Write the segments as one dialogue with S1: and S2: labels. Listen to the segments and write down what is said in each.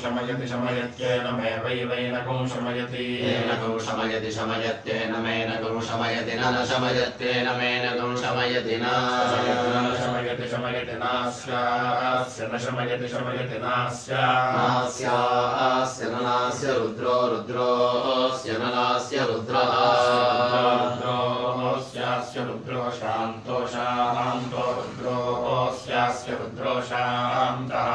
S1: शमयति शमयत्येन मे वै वैनकं शमयति येनकं शमयति शमयत्येन मेनकं शमयति न शमयत्येन मेनकं शमयति न शमयति शमयति नास्यास्य न शमयति शमयति नास्यास्य न नास्य रुद्रो रुद्रोस्य न नास्य रुद्रः रुद्रोस्यास्य रुद्रो शान्तो शान्तो रुद्रोस्यास्य रुद्रो शान्तः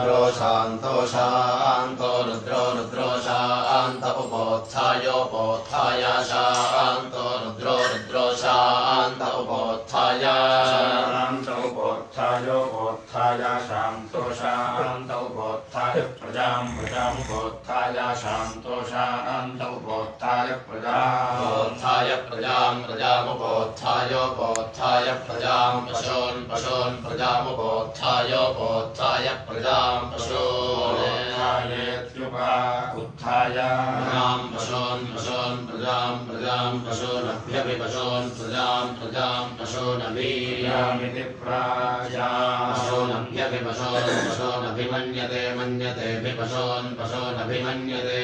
S1: रुद्रो शान्तो शान्तो रुद्रो रुद्रो शान्त उपोत्थायोपोत्थाय शान्तो रुद्रो रुद्रो शान्त उपोत्थाय शान्त उपोत्थायोपोत्थाय शान्तो शान्त उपोत्थाय प्रजां प्रजामुपोत्थाय शान्तो शान्त उपोत्थाय प्रजामुपोत्थाय प्रजां प्रजामुपोत्थायोपोत्थाय प्रजां पशून् पशून् प्रजामुपोत्थायोपोत्थाय प्रजां पशून् उत्थाय पशून् पशून् प्रजां प्रजां पशूनभ्यभिपशून् प्रजां प्रजां पशूनभीयामिति पशूनभ्यभिपशून् पशूनभिमन्यते मन्यतेभिपशून् पशूनभिमन्यते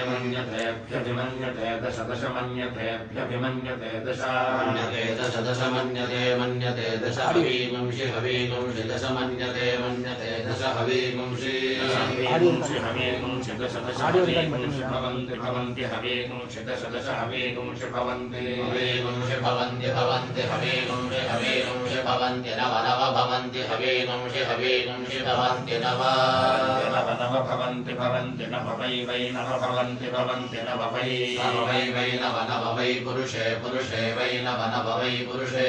S1: मन्यतेभ्यभिमन्यते दश दश मन्यतेभ्यभिमन्यते दश मन्यते दश दश मन्यते मन्यते दश हवीगुंषि हवीगुंषि दश मन्यते मन्यते दश हवीगुंषि हवीगुंषि दश दश हवीगुंषि भवन्ति भवन्ति हवीगुंषि दश दश हवीगुंषि भवन्ति हवीगुंषि भवन्ति भवन्ति हवीगुंषि हवीगुंषि भवन्ति नव नव भवन्ति हवीगुंषि हवीगुंषि भवन्ति नव नव नव भवन्ति भवन्ति नव वै वै नव भवन्ति भवन्ति नव वै वै नव नव वै पुरुषे पुरुषे वै नव नव वै पुरुषे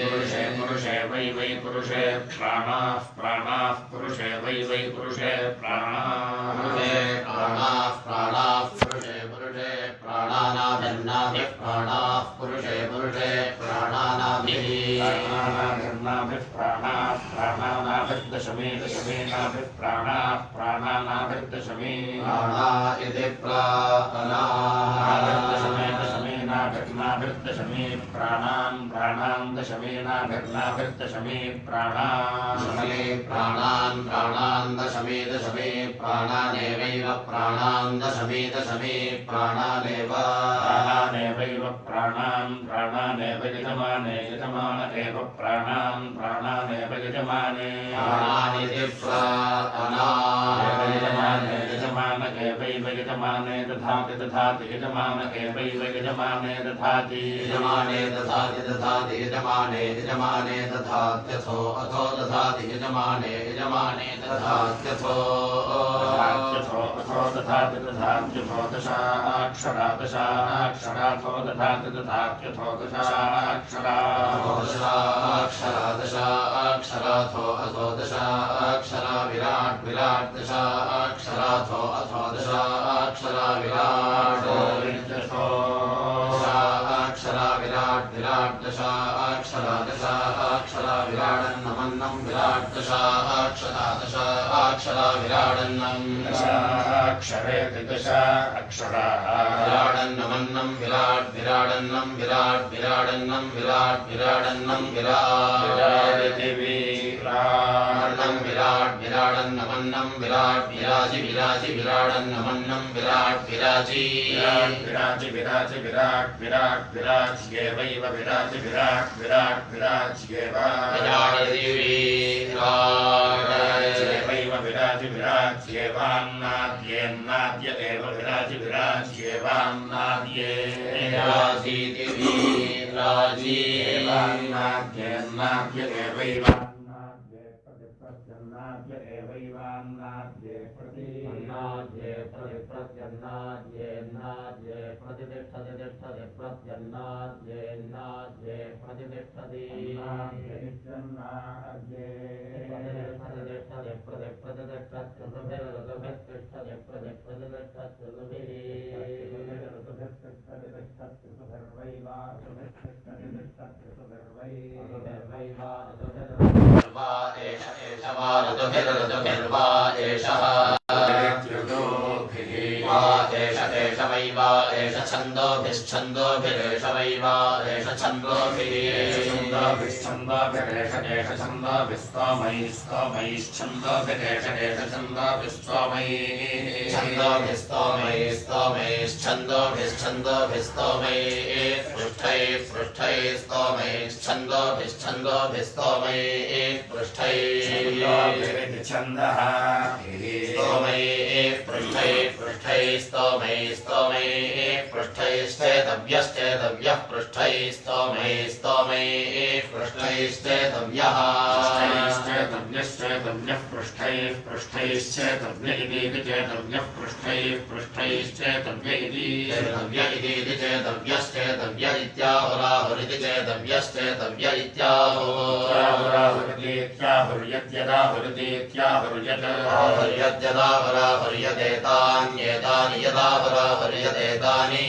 S1: पुरुषे पुरुषे वै वै पुरुषे प्राणाः प्राणाः पुरुषे वै वै पुरुषे प्राणाः प्राणाः प्राणाः पुरुषे पुरुषे प्राणानाभिर्नाभिः प्राणाः पुरुषे पुरुषे प्राणानाभिः प्राणानाभिर्नाभिः प्राणाः प्राणानाभिर्दशमे दशमे नाभिः प्राणाः प्राणानाभिर्दशमे प्राणा इति प्राणानाभिर्दशमे दशमे नाभिर्नाभिर्दशमे प्राणान् प्राणान् दशमे नाभिर्नाभिर्दशमे प्राणान् प्राणान् प्राणान् दशमे दशमे प्राणानेवैव प्राणान् दशमे दशमे प्राणानेव प्राणानेवैव प्राणान् प्राणानेव यजमाने यजमान एव प्राणान् प्राणानेव यजमाने प्राणानिति यजमाने यजमान एवैव यजमाने दधाति दधाति यजमान एवैव यजमाने दधाति यजमाने दधाति दधाति यजमाने यजमाने दधात्यथो अथो दधाति यजमाने यजमाने दधात्यथो अथो दधाति दधात्यथो दशाक्षरा दशाक्षराथो दधाति दधात्यथो दशाक्षरा दशाक्षरा दशाक्षराथो अथो दशाक्षरा विराट् विराट् दशाक्षराथो अथो दशाक्षरा विराट् दशाक्षरा विराट् विराट् दशाक्षरा दशाक्षरा विराडन्नमन्नं विराट् दशाक्षरा दशाक्षरा विराडन्नं दशाक्षरेति दशाक्षरा विराडन्नमन्नं विराट् विराडन्नं विराट् विराडन्नं विराट् विराडन्नं विराडिति विराडन्नं विराट् विराडन्नमन्नं विराट् विराजि विराजि विराडन्नमन्नं विराट् विराजि विराजि विराजि विराट् विराट् विराज्येवैव विराजि विराट् विराट् विराज्येव विराज्येवैव विराजि विराज्येवान्नाद्येन्नाद्य एव विराजि विराज्येवान्नाद्ये राजीति विराजीवान्नाद्येन्नाद्य एवैव प्रत्यन्नाद्य एवैवान्नाद्ये प्रतिन्नाद्ये प्रतिप्रत्यन्नाद्येन्नाद्ये प्रतिष्ठति तिष्ठति प्रत्यन्नाद्येन्नाद्ये प्रतिष्ठति नित्यन्नाद्ये प्रतिष्ठति प्रतिष्ठति छन्दोभिश्छन्दोभिरेष वैवा एष छन्दोभिः पृष्ठैश्चेतव्यः पृष्ठैस्तोमैः पृष्ठैश्चेतव्यः पृष्ठैश्चेतव्य इति चेतव्यः पृष्ठैश्चेतव्य इति चेतव्यश्चेतव्य इत्याहुराहुरिति चेतव्यश्चेतव्य इत्याहुर्यद्यदाहुराहुर्यदेतान्येतानि यदाहुराहुर्यदेतानि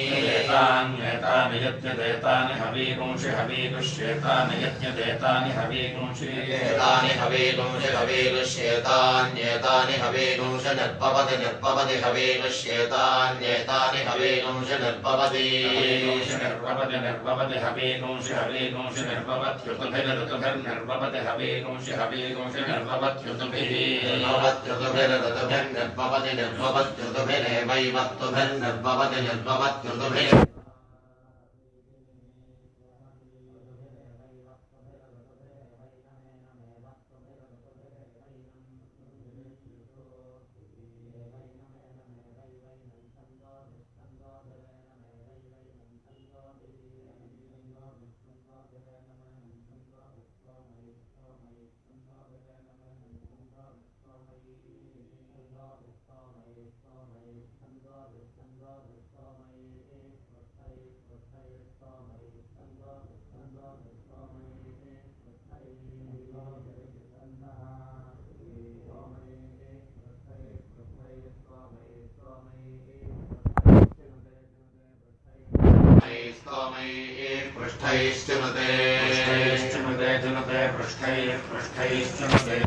S1: यद्यदेतानि हवीगुंषि हवीगुष्येतानि यद्यदेतानि हवीगुंषि एतानि हवीगुंषि हवीगुष्येतान्येतानि हवीगुंषि निर्भवति निर्भवति हवीगुष्येतान्येतानि हवीगुंषि निर्भवति निर्भवति हवीगुंषि हवीगुंषि निर्भवत्युतुभिर्निर्भवति हवीगुंषि हवीगुंषि निर्भवत्युतुभिर्निर्भवति निर्भवत्युतुभिरेवैवत्तुभिर्निर्भवति निर्भवत्युतुभिः पृष्ठैश्चनुते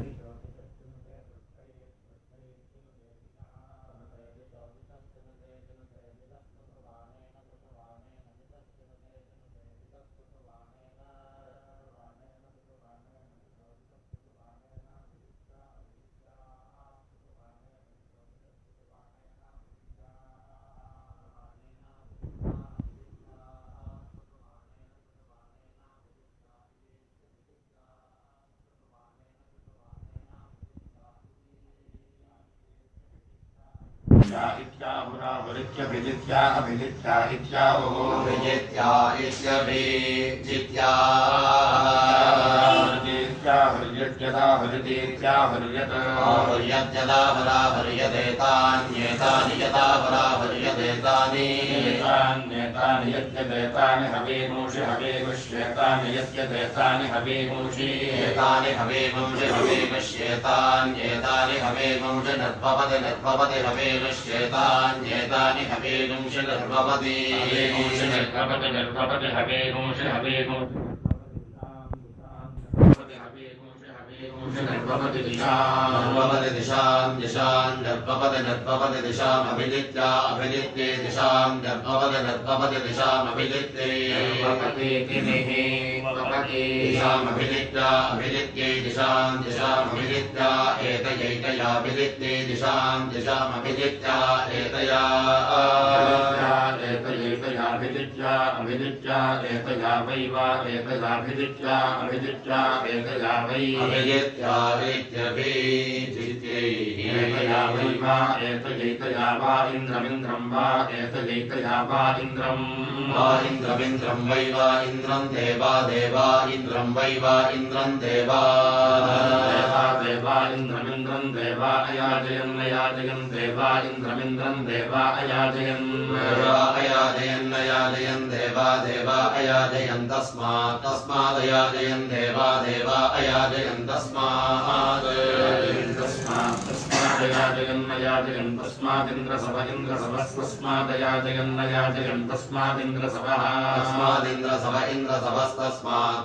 S1: इत्याहुराहुरित्यभिजित्या अभिजित्या इत्याहुरिजित्या इत्यभिजित्या हुर्यद्यदाहुराहुर्यदेतान्येतानि यदाहुराहुर्यदेतानि यद्यदेतानि हवीगुंषि हवीगुष्येतानि यद्यदेतानि हवीगुंषि एतानि हवीगुंषि हवीगुष्येतान्येतानि हवीगुंषि निर्भवति निर्भवति हवीगुष्येतान्येतानि हवीगुंषि निर्भवति निर्भवति हवीगुंषि हवीगुंषि निर्भवति दिशां निर्भवति निर्भवति दिशाम् अभिजित्या अभिजित्ये दिशां निर्भवति दिशाम् अभिजित्ये दिशाम् अभिजित्या अभिजित्ये दिशाम् अभिजित्या एतयैतयाभिजित्ये दिशाम् अभिजित्या एतया एतयैतयाभिजित्या अभिजित्या एतया वै वा एतयाभिजित्या अभिजित्या एतया वै अभिजित्या एतया वै वा एतयैतया वा इन्द्रमिन्द्रं वा एतयैतया वा इन्द्रं इन्द्रमिन्द्रं वै वा इन्द्रं देवा देवा इन्द्रं वै वा इन्द्रं देवा देवा इन्द्रमिन्द्रं देवा अयाजयन् अयाजयन् देवा इन्द्रमिन्द्रं देवा अयाजयन् अयाजयन् देवा देवा अयाजयन् तस्मादयाजयन् देवा देवा अयाजयन् तस्मात् याजयन्नयाजयन् तस्मादिन्द्रसभ इन्द्रसभस्तस्मादयाजयन्नयाजयन् तस्मादिन्द्रसभः तस्मादिन्द्रसभ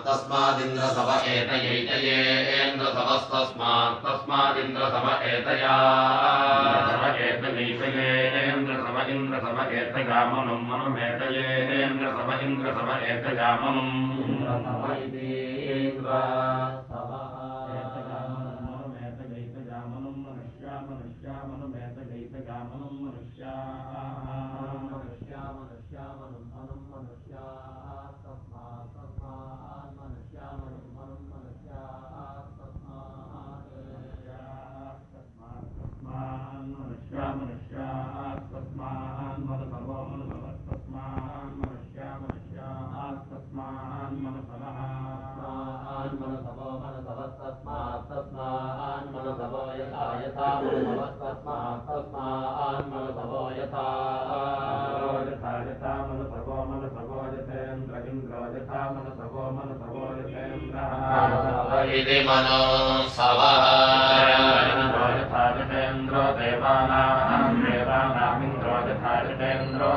S1: तस्मादिन्द्रसभ एतयैतयेन्द्रसभस्तस्मात् तस्मादिन्द्रसभ एतया एतयैतयेन्द्रसभ इन्द्रसभ एतयामनुम् मनुमेतयेन्द्रसभ इन्द्रसभ एतयामनुम् इन्द्रसभ इति इति मनो सवः यथा जतेन्द्रो देवानामिन्द्रो यथा जतेन्द्रो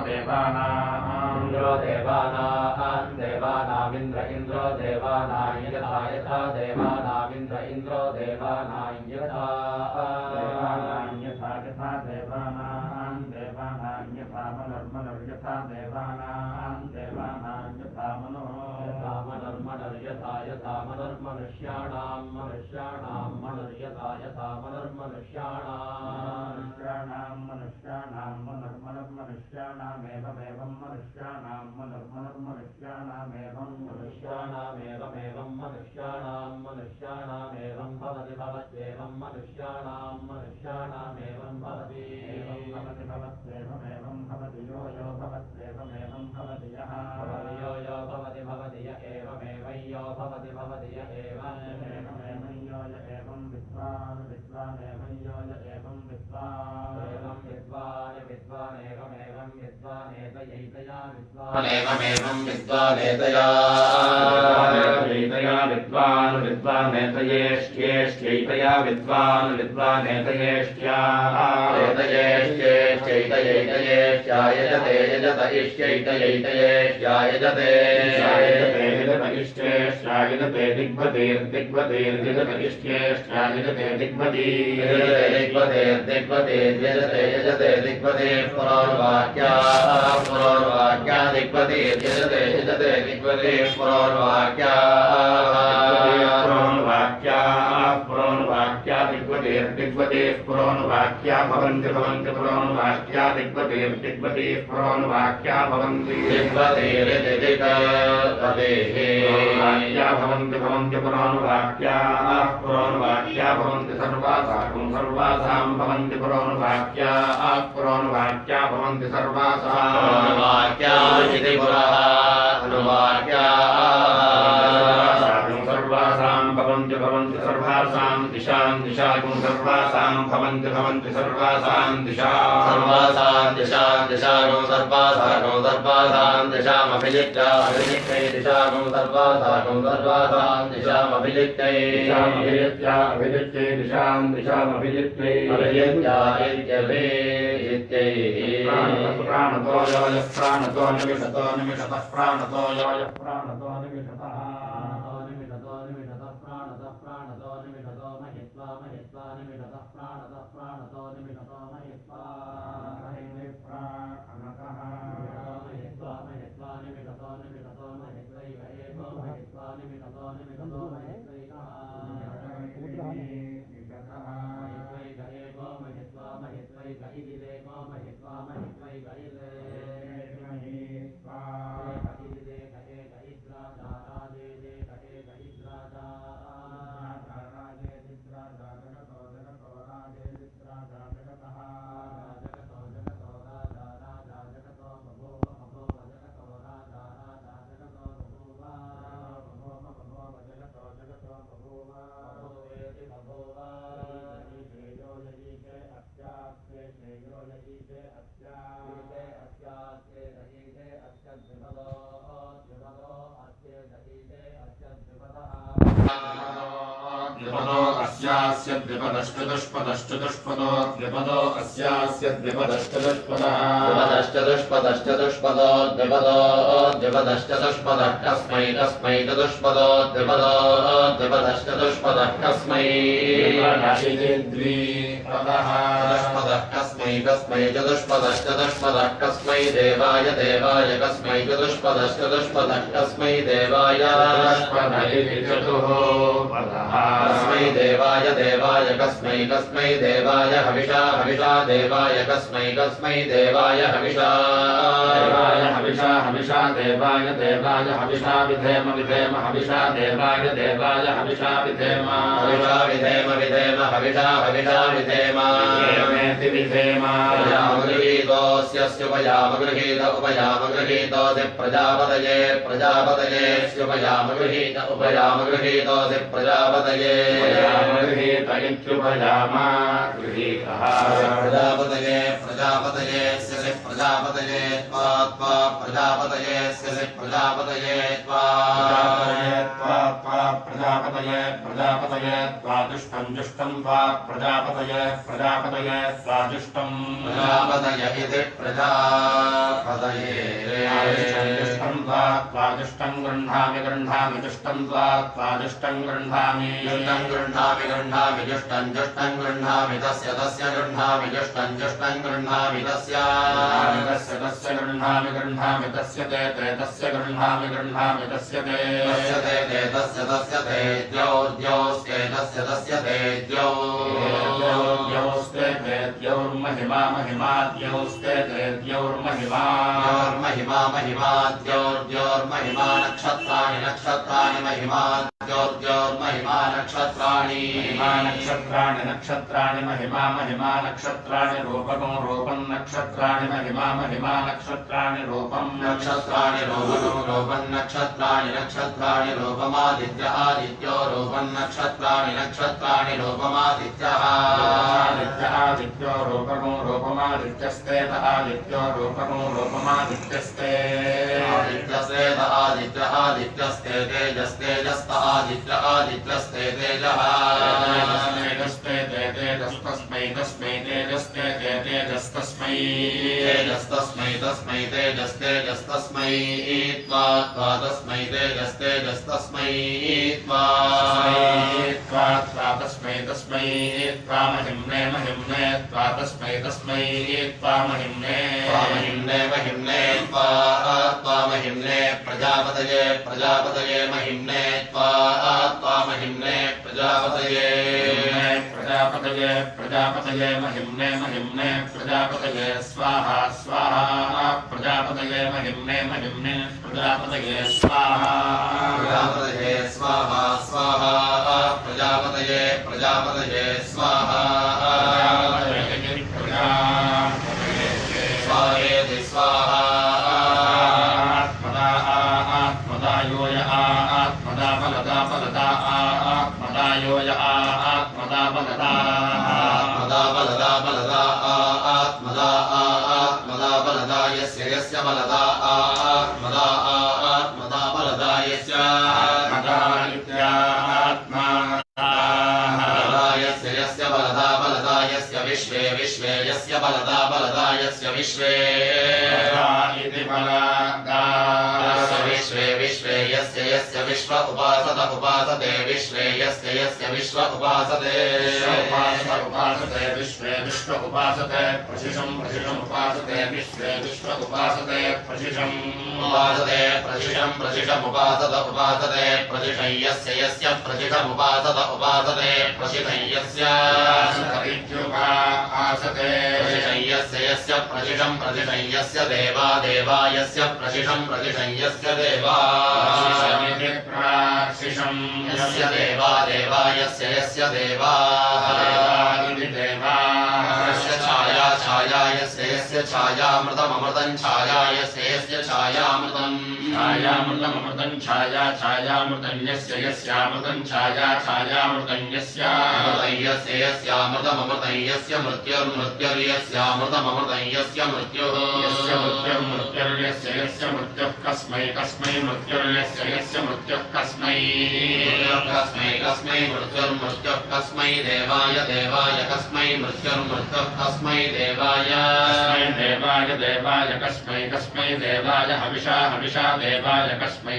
S1: देवानामिन्द्र इन्द्रो देवानां यथा यथा देवानामिन्द्र इन्द्रो देवानां यथा यथा देवानां यथा मनर्यथा देवानां यथा मनो यथा यथा मनुष्याणां मनुर्यथा यथा मनुष्याणामेवमेवं मनुष्याणामेवं भवति भवत्येवं मनुष्याणामेवं भवति भवत्येवमेवं भवति यो भवत्येवमेवं भवति यः यो भवति भवति य एवमेव यो भवति भवति य एवं यो य एवं विद्वानेवं यो य एवं विद्वानेकमेवं विद्वानेतयैतया विद्वानेतयेष्ट्यैतया विद्वानेतयेष्ट्यैतयैतयेष्ट्यायजते यजत इष्ट्यैतयैतयेष्ट्यायजते इष्ट्येष्ट्यायजते दिग्वतेर्दिग्वतेर्यजत इष्ट्येष्ट्यायजते दिग्वतेर्दिग्वतेर्यजते यजते दिग्वते पुरोर्वाक्या दिग्वतेर्यजते यजते दिग्वते पुरोर्वाक्या दिग्वते पुरोर्वाक्या भवन्ति पुरोर्वाक्या दिग्वते पुरोर्वाक्या भवन्ति दिग्वतेर्वाक्या भवन्ति पुरोर्वाक्या भवन्ति सर्वासां भवन्ति पुरोर्वाक्या भवन्ति सर्वासां इति पुरः अनुवाक्या सर्वासां भवन्ति सर्वासां दिशां सर्वासां भवन्ति सर्वासां दिशां सर्वासां दिशामभिलिप्त्यै दिशां सर्वासां दिशामभिलिप्त्यै दिशामभिलिप्त्यै प्राणतो निमिषतो निमिषतः प्राणतो निमिषतः अस्यास्य द्विपदश्चतुष्पदश्चतुष्पदो द्विपदो अस्यास्य द्विपदश्चतुष्पदः द्विपदश्चतुष्पदश्चतुष्पदो द्विपदो द्विपदश्चतुष्पदः कस्मै कस्मै चतुष्पदो द्विपदो द्विपदश्चतुष्पदः कस्मै द्विपदः चतुष्पदः कस्मै कस्मै चतुष्पदश्चतुष्पदः कस्मै देवाय देवाय कस्मै चतुष्पदश्चतुष्पदः कस्मै देवाय कस्मै देवाय देवाय कस्मै कस्मै देवाय हविषा हविषा देवाय कस्मै कस्मै देवाय हविषा देवाय हविषा हविषा देवाय देवाय हविषा विधेम विधेम हविषा देवाय देवाय हविषा विधेम हविषा विधेम विधेम हविषा हविषा विधेम विधेमेति विधेम उपयामगृहीत उपयामगृहीतोऽसि प्रजापतये प्रजापतये उपयामगृहीत उपयामगृहीतोऽसि प्रजापतये उपयामगृहीत इत्युपयामा गृहीतः प्रजापतये प्रजापतये स्यसि प्रजापतये त्वा त्वा प्रजापतये स्यसि प्रजापतये त्वा प्रजापतये प्रजापतये त्वा दुष्टं दुष्टं त्वा प्रजापतये प्रजापतये त्वा दुष्टं प्रजापतय इति प्रजापतये दुष्टं त्वा दुष्टं गृह्णामि गृह्णामि दुष्टं त्वा दुष्टं गृह्णामि दुष्टं गृह्णामि गृह्णामि दुष्टं दुष्टं गृह्णामि तस्य तस्य गृह्णामि दुष्टं दुष्टं गृह्णामि तस्य तस्य गृह्णामि गृह्णामि तस्य ते तस्य गृह्णामि गृह्णामि तस्य ते तस्य ते द्यौर्द्यौस्ते तस्य ते द्यौर्द्यौस्ते द्यौर्महिमा महिमा द्यौस्ते द्यौर्महिमा महिमा महिमा द्यौर्द्यौर्महिमा नक्षत्राणि नक्षत्राणि महिमा द्यौर्द्यौर्महिमा नक्षत्राणि नक्षत्राणि नक्षत्राणि महिमा महिमा नक्षत्राणि रूपकं रूपं नक्षत्राणि महिमा महिमा नक्षत्राणि रूपं नक्षत्राणि रूपकं रूपं नक्षत्राणि नक्षत्राणि रूपमादित्य आदित्यो रूपं नक्षत्राणि नक्षत्राणि रूपमादित्यः आदित्य आदित्यो रूपकं रूपमादित्यस्तेत आदित्यो रूपकं रूपमादित्यस्ते आदित्यस्तेत आदित्य आदित्यस्ते तेजस्तेजस्त आदित्य आदित्यस्ते तेजः तेजस्ते तेजस्तस्मै तस्मै तेजस्ते तेजस्तस्मै तेजस्तस्मै तस्मै तेजस्तेजस्तस्मै त्वा त्वा तस्मै तेजस्तेजस्तस्मै त्वा त्वा तस्मै तस्मै त्वा महिम्ने महिम्ने त्वा तस्मै तस्मै त्वा महिम्ने महिम्ने महिम्ने त्वा त्वा महिम्ने प्रजापतये प्रजापतये महिम्ने त्वा त्वा महिम्ने प्रजापतये प्रजापतये प्रजापतये महिम्ने महिम्ने प्रजापतये स्वाहा स्वाहा प्रजापतये महिम्ने महिम्ने प्रजापतये स्वाहा प्रजापतये स्वाहा स्वाहा प्रजापतये प्रजापतये स्वाहा स्वाहेति स्वाहा आत्मदा आत्मदा योय आत्मदा बलदा बलदा आत्मदा योय आत्मदा बलदा आत्मदा बलदा बलदा आत्मदा आत्मदा बलदा यस्य यस्य बलदा आत्मदा आत्मदा बलदा यस्य आत्मदा इत्यात्मा यस्य यस्य बलदा बलदा यस्य विश्वे विश्वे यस्य बलदा बलदा यस्य विश्वे इति बलदा विश्वे विश्वे यस्य यस्य विश्व उपासत उपासते विश्वे यस्य यस्य विश्व उपासते उपासत उपासते विश्वे विश्व उपासते प्रशिषं प्रशिषं उपासते विश्वे विश्व उपासते प्रशिषं उपासते प्रशिषं प्रशिषम् उपासत उपासते प्रशिषं यस्य यस्य प्रशिषम् उपासत उपासते प्रशिषं यस्य आसते प्रशिषं यस्य यस्य प्रशिषं प्रशिषं यस्य देवा देवा यस्य प्रशिषं प्रशिषं यस्य देवा प्रशिषं यस्य देवा देवा यस्य यस्य देवा देवा छाया छाया यस्य यस्य छायामृतमृतं छाया यस्य यस्य छायामृतं छायामृतमृतं छाया छायामृतं यस्य यस्यामृतं छाया छायामृतं यस्य यस्यामृतमृतं यस्य मृत्युर्मृत्युर्यस्यामृतमृतं यस्य मृत्युः यस्य मृत्युर्मृत्युर्यस्य यस्य मृत्युः कस्मै कस्मै मृत्युर्यस्य यस्य मृत्युः कस्मै कस्मै कस्मै मृत्युर्मृत्युः कस्मै देवाय देवाय कस्मै मृत्युर्मृत्युः कस्मै देवाय कस्मै कस्मै देवाय हविषा हविषा देवाय कस्मै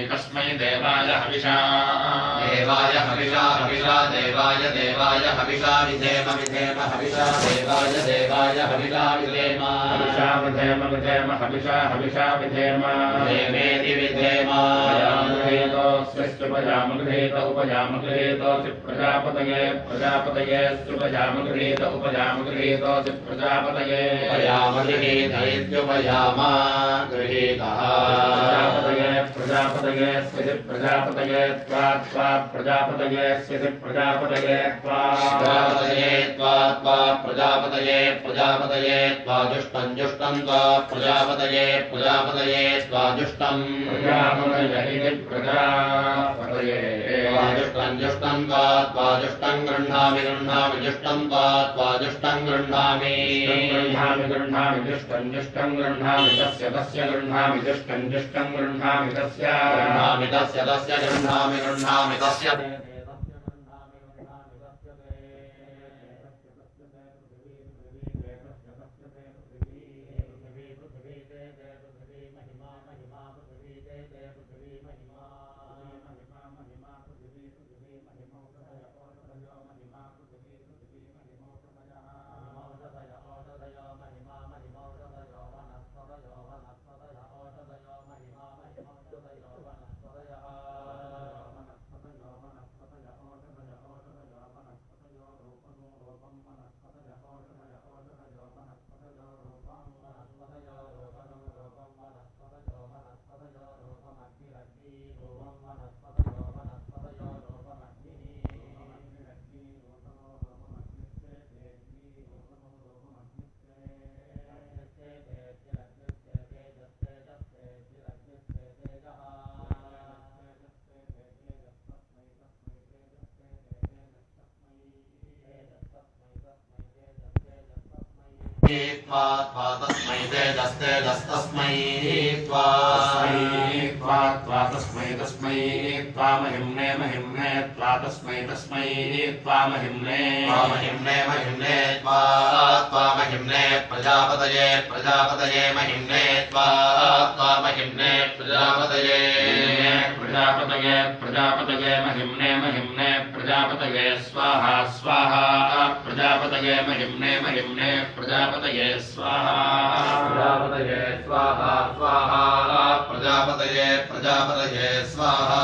S1: देवाय हविषा हविषा देवाय देवाय हविषा विधेम विधेम हविषा देवाय देवाय हविषा विधेम हविषा विधेम देवेति विधेम उपजामगृहीत प्रजापतये उपजामगृहीत प्रजापतये उपयामगृहीतैत्युपयामा गृहीतः प्रजापतये स्थिति प्रजापतये त्वा प्रजापतये स्थिति प्रजापतये प्रजापतये त्वाजुष्टं जुष्टं त्वा प्रजापतये त्वाजुष्टं जुष्टं त्वाजुष्टं गृह्णामि जुष्टं त्वाजुष्टं गृह्णामि जुष्टं गृह्णामि तस्य गृह्णामि जुष्टं गृह्णामि तस्य गृह्णामि तस्य तस्मै तेजस्तेजस्तस्मै तस्मै महिम्ने तस्मै महिम्ने महिम्ने प्रजापतये महिम्ने महिम्ने प्रजापतये महिम्ने प्रजापतये स्वाहा प्रजापतये महिम्ने प्रजापतये स्वाहा प्रजापतये स्वाहा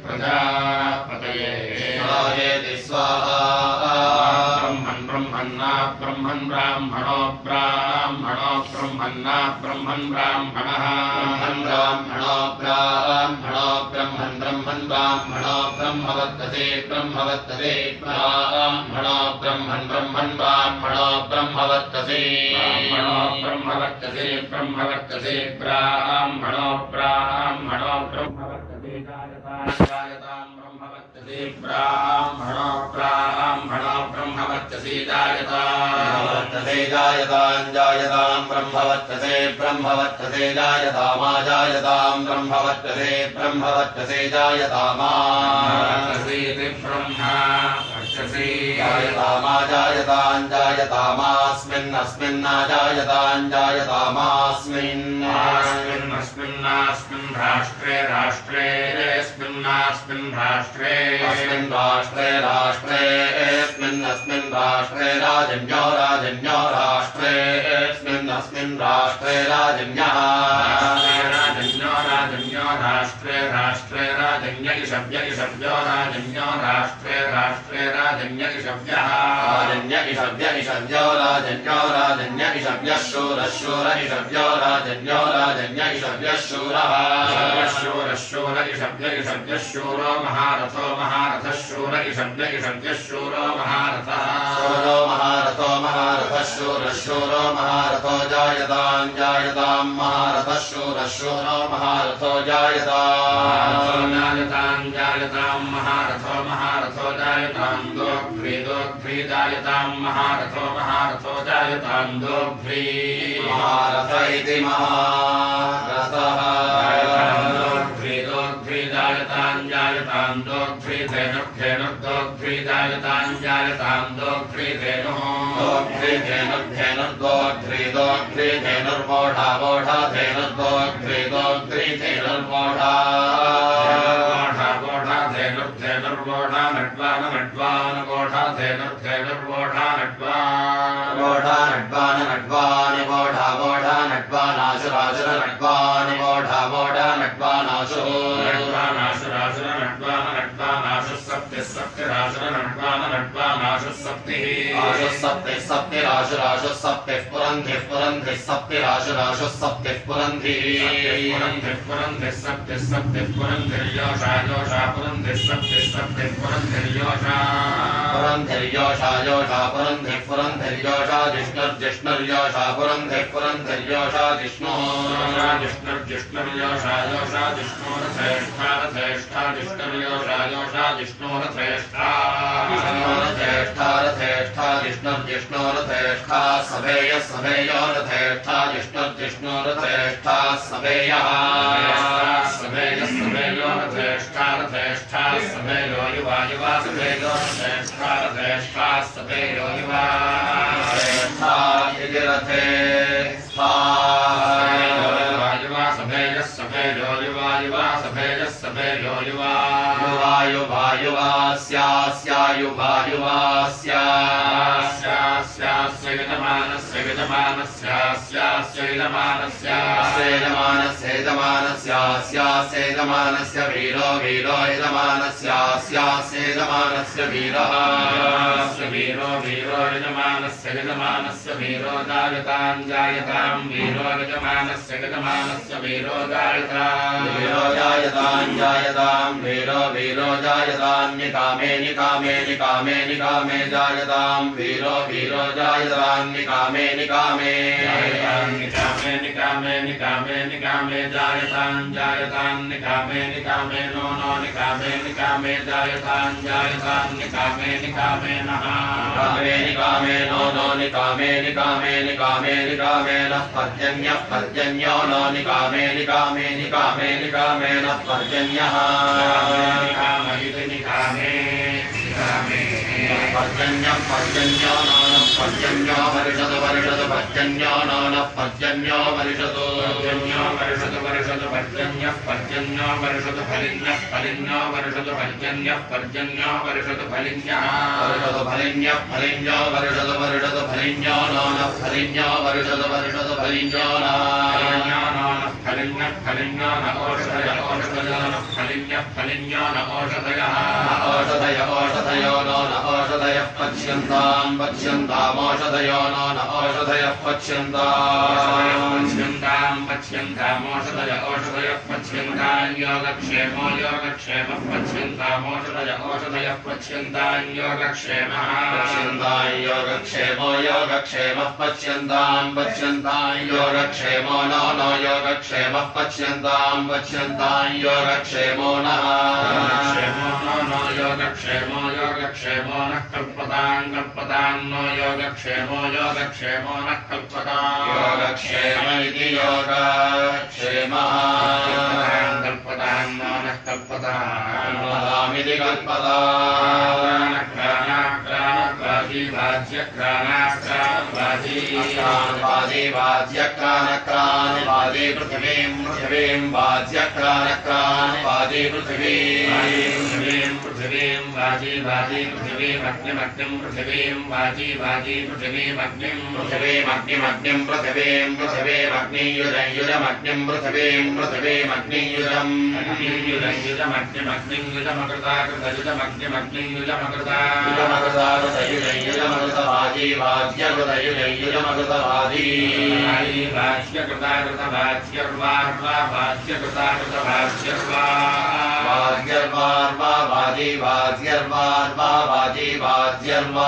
S1: प्रजापतये स्वाहा ब्रह्मन् ब्राह्मणो ब्रह्मन् ब्राह्मणः ब्रह्मन् ब्राह्मणो ब्रह्मवत्तते ब्राह्मणो ब्रह्मन् ब्राह्मणो ब्रह्मवत्तते ब्रह्मवत्तते ब्राह्मणो ब्रह्मवत्तते जायतां ब्रह्मवत्तते ब्राह्मणो ब्रह्मवत्तते जायतां ब्रह्मवत्तते जायतामाजायतां ब्रह्मवत्तते जायतामा जायतामास्मिन्नाजायतामास्मिन् राष्ट्रे राजन्यो राष्ट्रे राजन्यः राष्ट्रे राजन्य इषव्यो राजन्यो राष्ट्रे राजन्य इषव्यः राजन्य इषव्यः शूर इषव्यो राजन्यो राजन्य इषव्यः शूरः इषव्यः शूरो महारथः शूर इषव्यः शूरो महारथः शूरो महारथो जायतां महारथः शूरो महारथो जायतां महारथो जायतां दोग्ध्री जायतां महारथो जायतां दोग्ध्री महारथ इति महारथः दोग्ध्री जायतां जायतां दोग्ध्रीधेनुर्धेनुर्दोग्ध्रीजायतां जायतां दोग्ध्रीधेनुः दोग्ध्रीधेनुर्धेनुर्दोग्ध्रीधोग्ध्रीधेनुर्मोढा मोढाधेनुर्दोग्ध्रीदोग्ध्रीधेनुर्मोढा धेनुर्धेनुर्वोढा नड्वान नड्वान वोढा धेनुर्धेनुर्वोढा नड्वान वोढा नड्वान नड्वान वोढा वोढा नड्वानाशुराशुर नड्वान वोढा वोढा नड्वानाशु नड्वानाशुराशुर नड्वान नड्वानाशुः सप्तिः सप्तिराशुर नड्वान नड्वानाशुः सप्तिः आशुः सप्तिः सप्तिराशुराशुः सप्तिः पुरन्धिः पुरन्धिः सप्तिराशुराशुः सप्तिः पुरन्धिः पुरन्धिः पुरन्धिः सप्तिः सप्तिः पुरन्धिर्योषा योषा पुरन्धिः सप्तिः सप्तिः पुरन्धिर्योषा पुरन्धिर्योषा योषा पुरन्धिः पुरन्धिर्योषा जिष्णुर्जिष्णुर्योषा पुरन्धिः पुरन्धिर्योषा जिष्णुः जिष्णुर्जिष्णुर्योषा योषा जिष्णोरथेष्ठा रथेष्ठा जिष्णुर्योषा योषा जिष्णोरथेष्ठा रथेष्ठा रथेष्ठा जिष्णुर्जिष्णोरथेष्ठा सभेयः सभेयोरथेष्ठा जिष्णुर्जिष्णोरथेष्ठा सभेयः सभेयः सभेयोरथेष्ठा रथेष्ठा सभेयो युवा युवा सभेयोरथेष्ठा रथेष्ठा सभेयो युवा रथेष्ठा यजिरथे युवा सभेयः सभेयो युवा युवा सभेयः सभेयो युवा युवा युवा युवा स्यायुवा युवा स्यास्य यजमानस्य यजमानस्य यजमानस्य वीरो वीरो यजमानस्य यजमानस्य वीरः वीरो वीरो यजमानस्य यजमानस्य वीरो जायतां जायतां वीरो यजमानस्य यजमानस्य वीरो जायतां वीरो जायतां जायतां वीरो वीरो जायतां निकामे निकामे निकामे निकामे जायतां वीरो वीरो जायतां निकामे निकामे निकामे निकामे निकामे निकामे जायतां जायतां निकामे निकामे नो नो निकामे निकामे जायतां जायतां निकामे निकामे नः निकामे निकामे नो नो निकामे निकामे निकामे निकामे नः पर्जन्यः पर्जन्यो नो निकामे निकामे निकामे निकामे नः पर्जन्यः निकामे निकामे पर्जन्यः पर्जन्यो नो नः पर्जन्यो वर्षतु वर्षतु पर्जन्यो नो नः पर्जन्यो वर्षतु पर्जन्यो वर्षतु वर्षतु पर्जन्यः पर्जन्यो वर्षतु फलिन्यः फलिन्यो वर्षतु पर्जन्यः पर्जन्यो वर्षतु फलिन्यः वर्षतु फलिन्यः फलिन्यो वर्षतु वर्षतु फलिन्यो नो नः फलिन्यो वर्षतु वर्षतु फलिन्यो नः फलिन्यः फलिन्यो न ओषधय ओषधयो नः फलिन्यः फलिन्यो न ओषधयः ओषधय ओषधयो नो न ओषधयः पच्यन्तां पच्यन्तामोषधयो नो न ओषधयः पच्यन्तां पच्यन्तामोषधय ओषधयः पच्यन्तां योगक्षेमो योगक्षेमः पच्यन्तामोषधय ओषधयः पच्यन्तां योगक्षेमः पच्यन्तां योगक्षेमो योगक्षेमः पच्यन्तां पच्यन्तां योगक्षेमो नो नो योगक्षेमः पच्यन्तां पच्यन्तां योगक्षेमो नः योगक्षेमो नो नो योगक्षेमो योगक्षेमो नः कल्पतां कल्पतां नो योगक्षेमो योगक्षेमो नः कल्पतां योगक्षेम इति योगक्षेमः कल्पतां नो नः कल्पतां कल्पतामिति कल्पतां वाद्यक्रानक्रानवादी पृथिवीं पृथिवीं वाद्यक्रानक्रानवादी पृथिवीं पृथिवीं वादी वादी पृथिवीमग्निमग्निं पृथिवीं वादी वादी पृथिवीमग्निं पृथिवीमग्निमग्निं पृथिवीं पृथिवीमग्नियुजयुजमग्निं पृथिवीं पृथिवीमग्नियुजम् युजमग्निमग्निं युजमकृताकृतयुजमग्निमग्निं युजमकृता युजमकृताकृतयुजयुजमकृतवादी वाद्यकृतयुजयुजमकृतवादी वाद्यकृताकृतवाद्यर्वार्वा वाद्यकृताकृतवाद्यर्वा वाद्यर्वार्वा वादी वाद्यर्वार्वा वादी वाद्यर्वार्वार्वा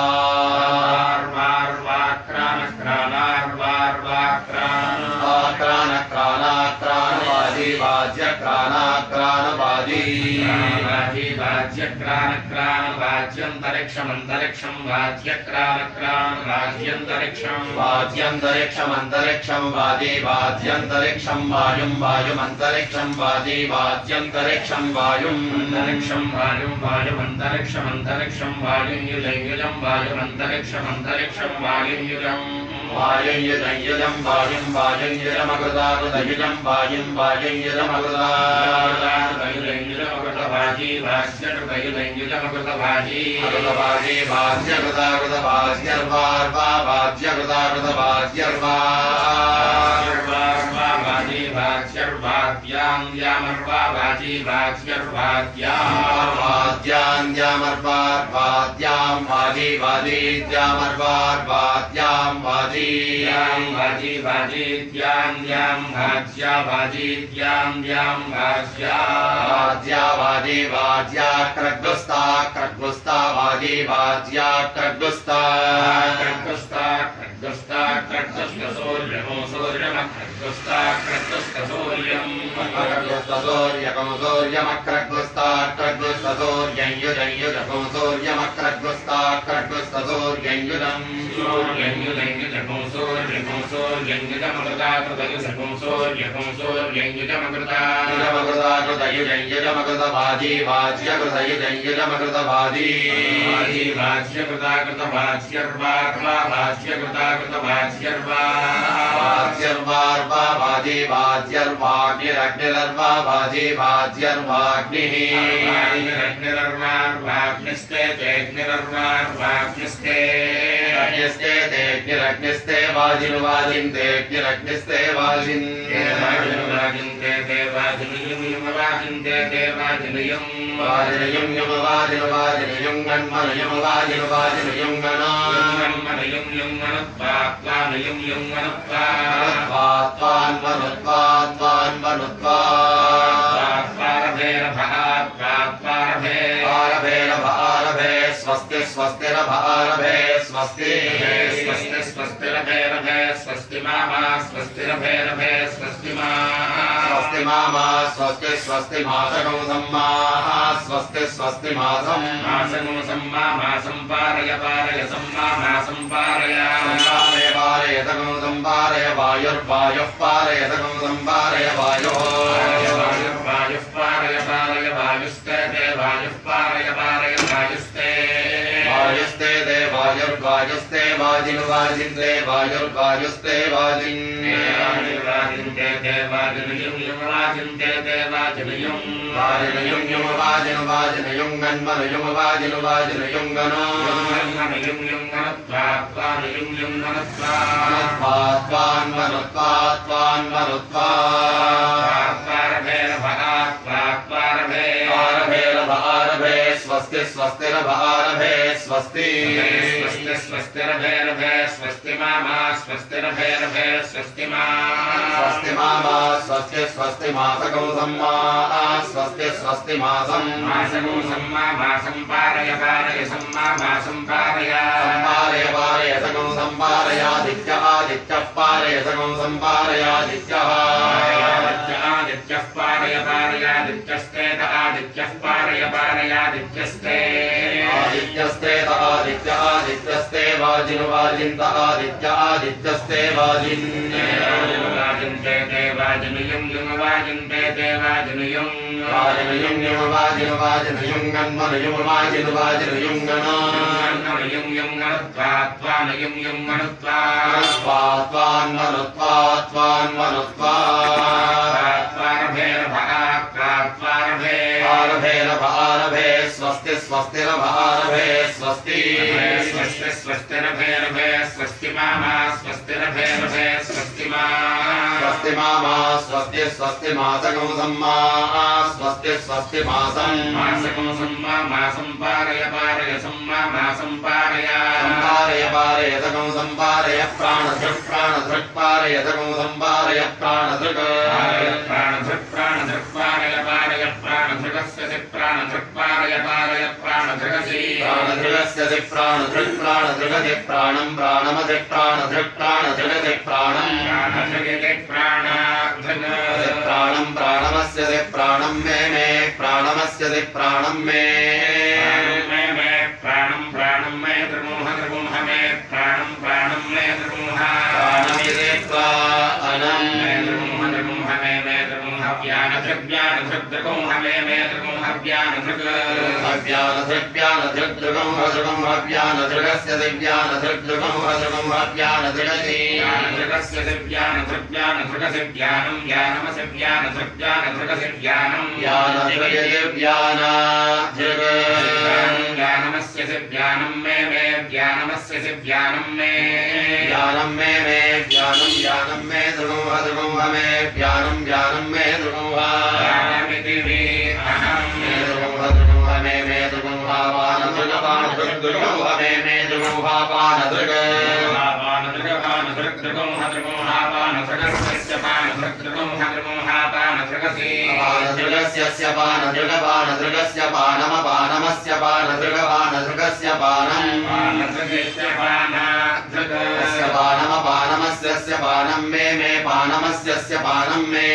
S1: क्रानक्रानार्वार्वा क्रानक्रानक्रानवादी वाज्यक्राणाक्राणवाजी
S2: वाज्यक्राणक्राणवाज्यन्तरिक्षमन्तरिक्षं वाज्यक्राणक्राणवाज्यन्तरिक्षं
S1: वाज्यन्तरिक्षमन्तरिक्षं वाजी वाज्यन्तरिक्षं वायुं वायुमन्तरिक्षं वाजी वाज्यन्तरिक्षं वायुं
S2: अन्तरिक्षं वायुं वायुमन्तरिक्षमन्तरिक्षं वायुं युजं वायुमन्तरिक्षमन्तरिक्षं वायुं युजं
S1: वायुं वायुं वायुमकृताकृतयुजं वायुं
S2: वायुमकृतवाजी वाज्यकृतयुजमकृतवाजी
S1: कृतवाजी वाज्यकृताकृतवाज्यर्वार्वा वाज्यकृताकृतवाज्यर्वा
S2: वाजी वाज्यर्वाद्यां यामर्वा वाजी वाज्यर्वाद्यां
S1: वाद्यां वाजी वाजीद्यामर्वाद्यां वाजी
S2: वाजी वाजीद्यां वाज्या वाजीद्यां वाज्या
S1: वाजी वाज्या क्रग्गुस्ता वाजी वाज्या क्रग्गुस्ता वाजी वाज्यकृतयुजमकृतवाजी वाज्यर्वार्वा वाजी वाज्यर्वाग्निरग्निरर्वा वाजी वाज्यर्वाग्निः अग्निस्ते तेऽग्निरग्निस्ते वाजिनुवाजिन्तेऽग्निरग्निस्ते वाजिन् वाजिनुवाजिनुवाजिनुवाजिनुयुं गन्मनुयुं स्वस्ति स्वस्तिरभारभे स्वस्ति
S2: स्वस्तिरभे स्वस्ति मामा स्वस्तिरभे स्वस्ति
S1: मामा स्वस्ति स्वस्ति मासगं सम्मा स्वस्ति स्वस्ति मासं
S2: मासं पारय सम्मा मासं पारय
S1: पारयतगं सम्पारय वायुर्वायुः पारयतगं सम्पारय वायुः
S2: पारय वायुस्ते वायुः पारय वायुस्ते
S1: दे वायुर्वायुस्ते वाजिनुवाजिन्ते वायुर्वायुस्ते वाजिनुवाजिनुवाजिनुयुं गन्मनुयुं गनोरभे स्वस्ति स्वस्तिरभारभे स्वस्ति
S2: स्वस्तिरभे स्वस्ति मामा स्वस्तिरभे स्वस्ति
S1: मामा स्वस्ति स्वस्ति मासगं सम्मा स्वस्ति स्वस्ति मासं
S2: सम्मा मासं पारय सम्मा मासं पारय
S1: पारयतगं सम्पारयादित्यः पारयतगं सम्पारयादित्यः
S2: पारयादित्यस्ते आदित्यः पारयादित्यस्ते
S1: आदित्यस्ते वाजिनुवाजिन्त आदित्यस्ते वाजिन् वाजिनुयुं गन्मनुयुं पारभे स्वस्ति स्वस्तिरभारभे स्वस्ति
S2: स्वस्तिरभे स्वस्ति मामा स्वस्तिरभे स्वस्ति
S1: मामा स्वस्ति स्वस्ति मासगं सम्मा स्वस्ति स्वस्ति मासं
S2: सम्मा मासं पारय सम्मा मासं पारय
S1: पारयतगं सम्पारय प्राणधृक् पारयतगं सम्पारय प्राणधृक्
S2: पारय प्राणधृगस्य प्राणधृक् पारय प्राणधृगसि
S1: प्राणधृगति प्राणं प्राणमधि प्राणधृक् प्राणधृगति प्राणं
S2: प्राणधृगति प्राणाधृग
S1: प्राणं प्राणमस्यति प्राणं मे मे प्राणमस्यति प्राणं मे
S2: प्राणं प्राणं मे त्रिमोह त्रिमोह मे प्राणं प्राणं मे त्रिमोह
S1: प्राणमिति प्राणं
S2: मे त्रिमोह त्रिमोह मे त्रिमोह व्यानधृग्व्यानधृग्दृगोह मे त्रिमोह व्यानधृग्
S1: अव्यानधृग्व्यानधृग्दृगं हृदृगं व्यानधृगस्य दिव्यानधृग्दृगं हृदृगं व्यानधृगति
S2: व्यानधृगस्य दिव्यानधृग्व्यानधृगस्य व्यानं व्यानमस्य व्यानधृग्व्यानधृगस्य व्यानं
S1: व्यानधृग्व्यानधृग
S2: ज्ञानमस्य ज्ञानं मे ज्ञानमस्य ज्ञानं मे
S1: ज्ञानं मे ज्ञानं मे ध्रुवं ध्रुवं मे ज्ञानं मे ध्रुवं
S2: ज्ञानमिति मे अहं
S1: ध्रुवं मे ध्रुवं पानधृगपानधृगं मे ध्रुवं पानधृग
S2: पानधृगपानधृगं पानधृगस्य पानधृगं पानधृगसी
S1: पानधृगस्य पानधृगपानधृगस्य पानमपानमस्य पानधृगपानधृगस्य पानं
S2: पानधृगस्य पानधृगस्य
S1: पानमपानमस्य पानं मे पानमस्य पानं मे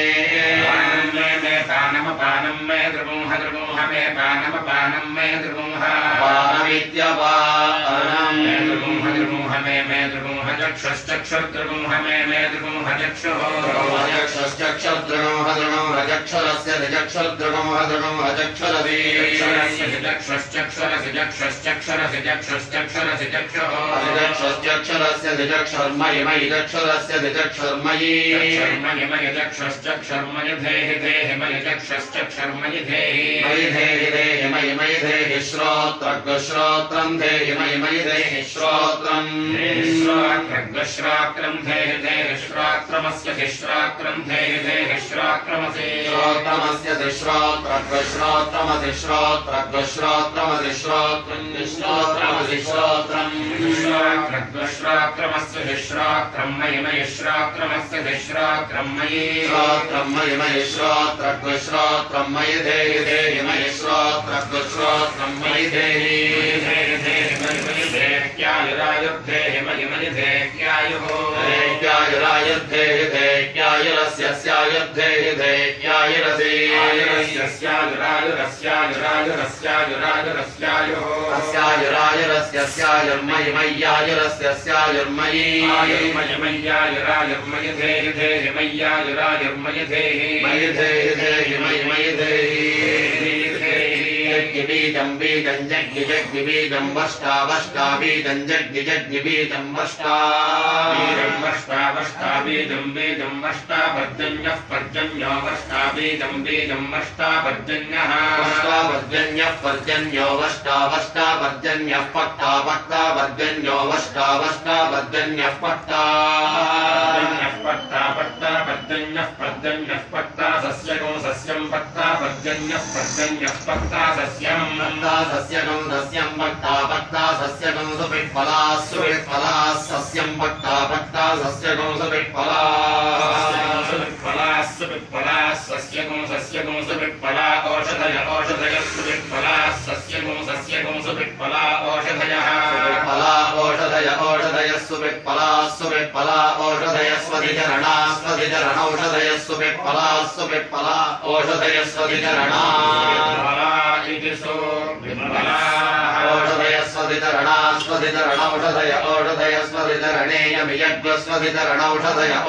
S2: पानमपानं मे द्रवोह द्रवोह मे पानमपानं मे द्रवोह
S1: पानमित्यपानं
S2: मे द्रवोह द्रवोह मे द्रवोह चक्षुश्चक्षुर्द्रवोह मे द्रवोह चक्षुः
S1: चक्षुश्चक्षुर्द्रवोह द्रवोह चक्षुरस्य चक्षुर्द्रवोह द्रवोह चक्षुरसि
S2: चक्षुश्चक्षुरसि चक्षुश्चक्षुरसि चक्षुश्चक्षुरसि चक्षुः
S1: चक्षुश्चक्षुरस्य चक्षुर्मयि मयि चक्षुरस्य चक्षुर्मयि
S2: मयि चक्षुश्चक्षुर्मयि धेहि धेहि मयि चक्षुश्चक्षुर्मयि धेहि
S1: मयि धेहि धेहि मयि धेहि श्रोत्रं धेहि मयि धेहि श्रोत्रं
S2: श्रोत्रं धेहि धेहि श्रोत्रमस्य श्रोत्रं धेहि धेहि श्रोत्रमसि
S1: श्रोत्रमस्य श्रोत्रमसि श्रोत्रमसि श्रोत्रं श्रोत्रमसि
S2: श्रोत्रमस्य श्रोत्रं मयि श्रोत्रमस्य श्रोत्रं मयि
S1: श्रोत्रं मयि धेहि धेहि मयि श्रोत्रं मयि धेहि
S2: ध्यायुरायुर्धेहि मयि ध्येयायुः
S1: ध्येयायुरायुर्धेहि ध्येयायुरस्य स्यायुर्धेहि ध्येयायुरसि
S2: अस्यायुरायुरस्यायुरायुरस्यायुरायुरस्यायुः
S1: अस्यायुरायुरस्य स्यायुर्मयि मय्यायुरस्य स्यायुर्मयि
S2: मय्यायुरायुर्मयि धेहि धेहि मय्यायुरायुर्मयि धेहि
S1: मयि धेहि धेहि मयि धेहि बीजं बीजं जग्नि बीजं वष्टा बीजं जग्नि बीजं वष्टा
S2: बीजं वष्टा पर्जन्यः पर्जन्यो वष्टा बीजं वष्टा पर्जन्यः
S1: पर्जन्यो वष्टा पर्जन्यः पक्ता पर्जन्यो वष्टा पर्जन्यः पक्ता
S2: पर्जन्यः पक्ता सस्यगो सस्यं पक्ता पर्जन्यः पक्ता सस्यं
S1: सस्यगं सस्यं पक्ता सस्यगं सुविफला सस्यं पक्ता सस्यगं सुविफला
S2: सस्यगं सुविफला औषधयः सुविफला सस्यगं सुविफला औषधयः
S1: औषधयः सुविफला औषधयः स्वधिचरणा औषधयः सुविफला औषधयः स्वधिचरणा औषधयः स्वधिचरणा औषधयः स्वधिचरणेयमियज्ञस्वधिचरण औषधयः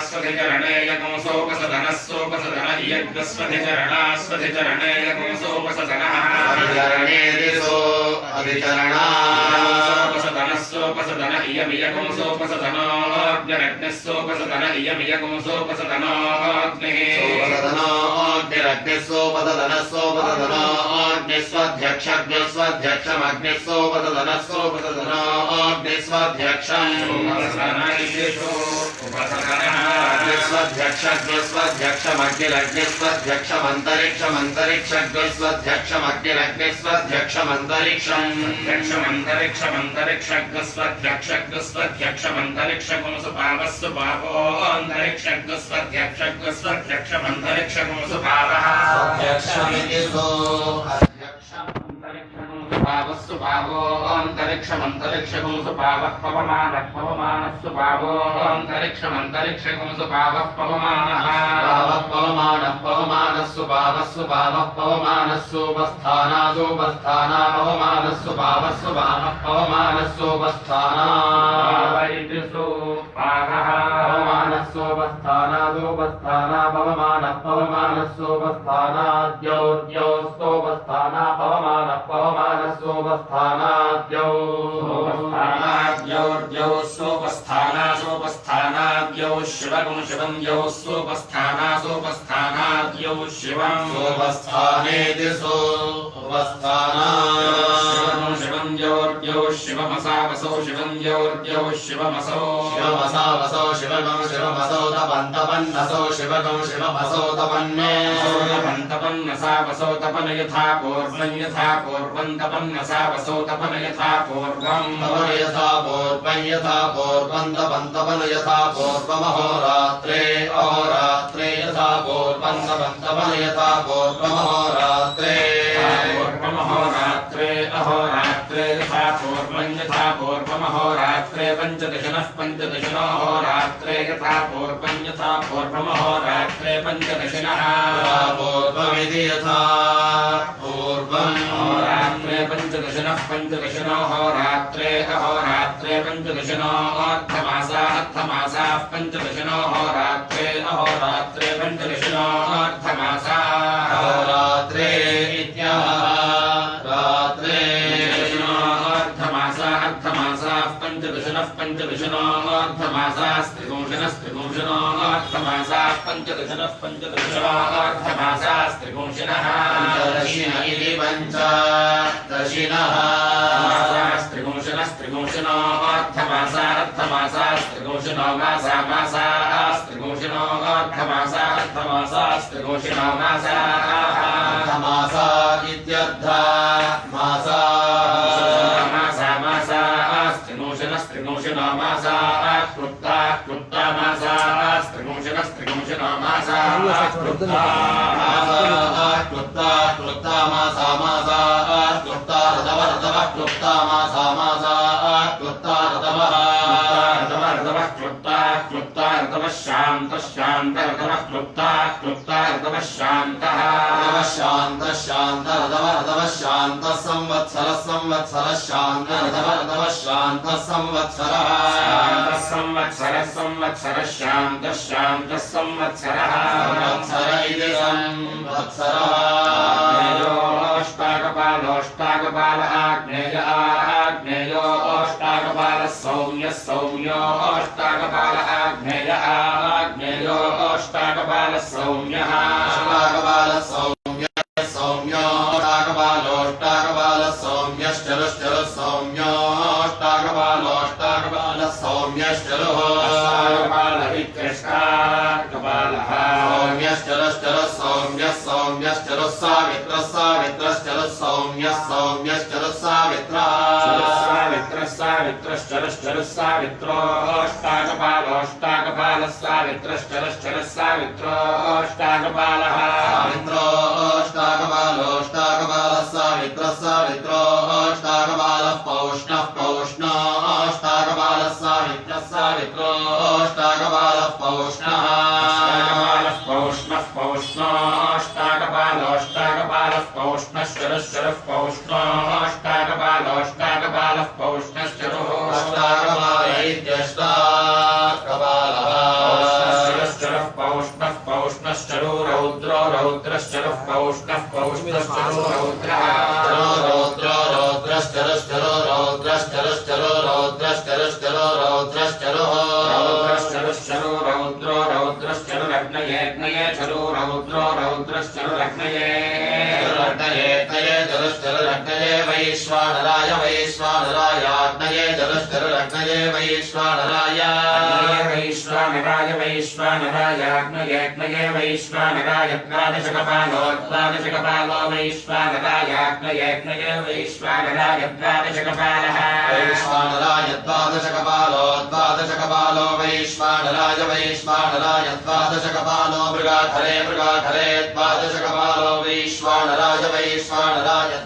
S2: स्वधिचरणेयकंसोपसदनः यज्ञस्वधिचरणः सोपसदन इयमियकंसोपसदनोऽग्निरग्निस्सोपसदन सुपावः सुपावोऽन्तरिक्षमन्तरिक्षगुं सुपावः पवमानः पवमानः सुपावोऽन्तरिक्षमन्तरिक्षगुं सुपावः पवमानः
S1: पवमानः पवमानः सुपावः सुपावः पवमानः सुपस्थाना सुपस्थाना पवमानः सुपावः सुपावः पवमानः सुपस्थाना पवमानः सुपस्थाना सुपस्थाना पवमानः पवमानः सुपस्थाना द्यौ द्यौ सुपस्थाना पवमानः पवमानः सुपस्थाना द्यौ
S2: द्यौ सोपस्थाना सोपस्थाना द्यौ शिवगुं शिवं द्यौ सोपस्थाना सोपस्थाना द्यौ शिवं
S1: सोपस्थानेति सोपस्थाना
S2: शिवं द्यौ शिवमसावसौ शिवं द्यौ शिवमसौ
S1: शिवमसावसौ शिवगं शिवमसौ तपन्तपन्नसौ शिवगं शिवमसौ तपन्ने
S2: तपन्नसावसौ तपन यथा पूर्वं तपन्नसावसौ तपन यथा पूर्वं
S1: तपन यथा पूर्वं तपन्तपन यथा पूर्वमहोरात्रे अहोरात्रे यथा पूर्वं तपन्तपन यथा पूर्वमहोरात्रे
S2: पूर्वमहोरात्रे अहोरात्रे यथा पूर्वमहोरात्रे पञ्चदशनः पञ्चदशनोहोरात्रे यथा पूर्वमहोरात्रे पञ्चदशिनः
S1: पूर्वमिति यथा पूर्वं
S2: होरात्रे पञ्चदशनः पञ्चदशनोहोरात्रे अहोरात्रे पञ्चदशनोऽर्धमासाः पञ्चदशनोहोरात्रे अहोरात्रे पञ्चदशनोऽर्धमासाः
S1: अहोरात्रे रात्रे
S2: अर्धमासाः पञ्चदशनः पञ्चदशनोऽर्धमासाः स्त्रिगुंशनः पञ्चदशनः पञ्चदशनोऽर्धमासाः स्त्रिगुंशिनः
S1: दशिन इति पञ्चदशिनः
S2: स्त्रिगुंशनोऽर्धमासाः स्त्रिगुंशिनो मासाः स्त्रिगुंशिनोऽर्धमासाः स्त्रिगुंशिनो
S1: मासा इत्यर्था मासा
S2: स्त्रिगुंशिनो मासाः क्लुप्ता मासाः स्त्रिगुंशिनो मासाः
S1: क्लुप्ता मासा क्लुप्ता ऋतवः क्लुप्ता मासा क्लुप्ता ऋतवः
S2: क्लुप्ता ऋतवः शान्तः क्लुप्ता ऋतवः शान्तः
S1: ऋतवः शान्तः संवत्सरः शान्तः ऋतवः शान्तः संवत्सरः
S2: शान्तः संवत्सरः
S1: इति संवत्सरः
S2: अष्टाकपाल आग्नेयोऽष्टाकपालः सौम्योऽष्टाकपाल आग्नेयोऽष्टाकपालः सौम्यः
S1: सौम्योऽष्टाकपालोष्टाकपालः सौम्यश्चरुश्चरुः सौम्योऽष्टाकपालोष्टाकपालः सौम्यश्चरुः
S2: विकृष्टाकपालः
S1: सौम्यश्चरुश्चरुः सौम्यश्चरुः सावित्रश्चरुः सौम्यश्चरुः
S2: सावित्रश्चरुश्चरुः सावित्रोऽष्टाकपालोष्टाकपालः सावित्रश्चरुश्चरुः सावित्रोऽष्टाकपालः
S1: सावित्रोऽष्टाकपालोष्टाकपालः सावित्रोऽष्टाकपालः पौष्णोऽष्टाकपालः सावित्रोऽष्टाकपालः पौष्णः
S2: पौष्णोऽष्टाकपालोष्टाकपालः पौष्णश्चरुश्चरुः पौष्णोऽष्टाकपालोष्टाकपालः पौष्णश्चरुः
S1: अष्टाकपाल इत्यष्टाकपालः
S2: पौष्णश्चरु रौद्रश्चरुः पौष्णश्चरु रौद्रः रौद्रश्चरु रग्नये चरु रौद्रश्चरु रग्नये
S1: वैश्वानरायाग्नये जलश्चरग्नये
S2: वैश्वानरायाग्नये वैश्वानराय द्वादशकपालो वैश्वानरायाग्नये वैश्वानराय द्वादशकपालः
S1: वैश्वानराय द्वादशकपालो वैश्वानराय द्वादशकपालः द्वादशकपालो मृगाखरे द्वादशकपालो वैश्वानराय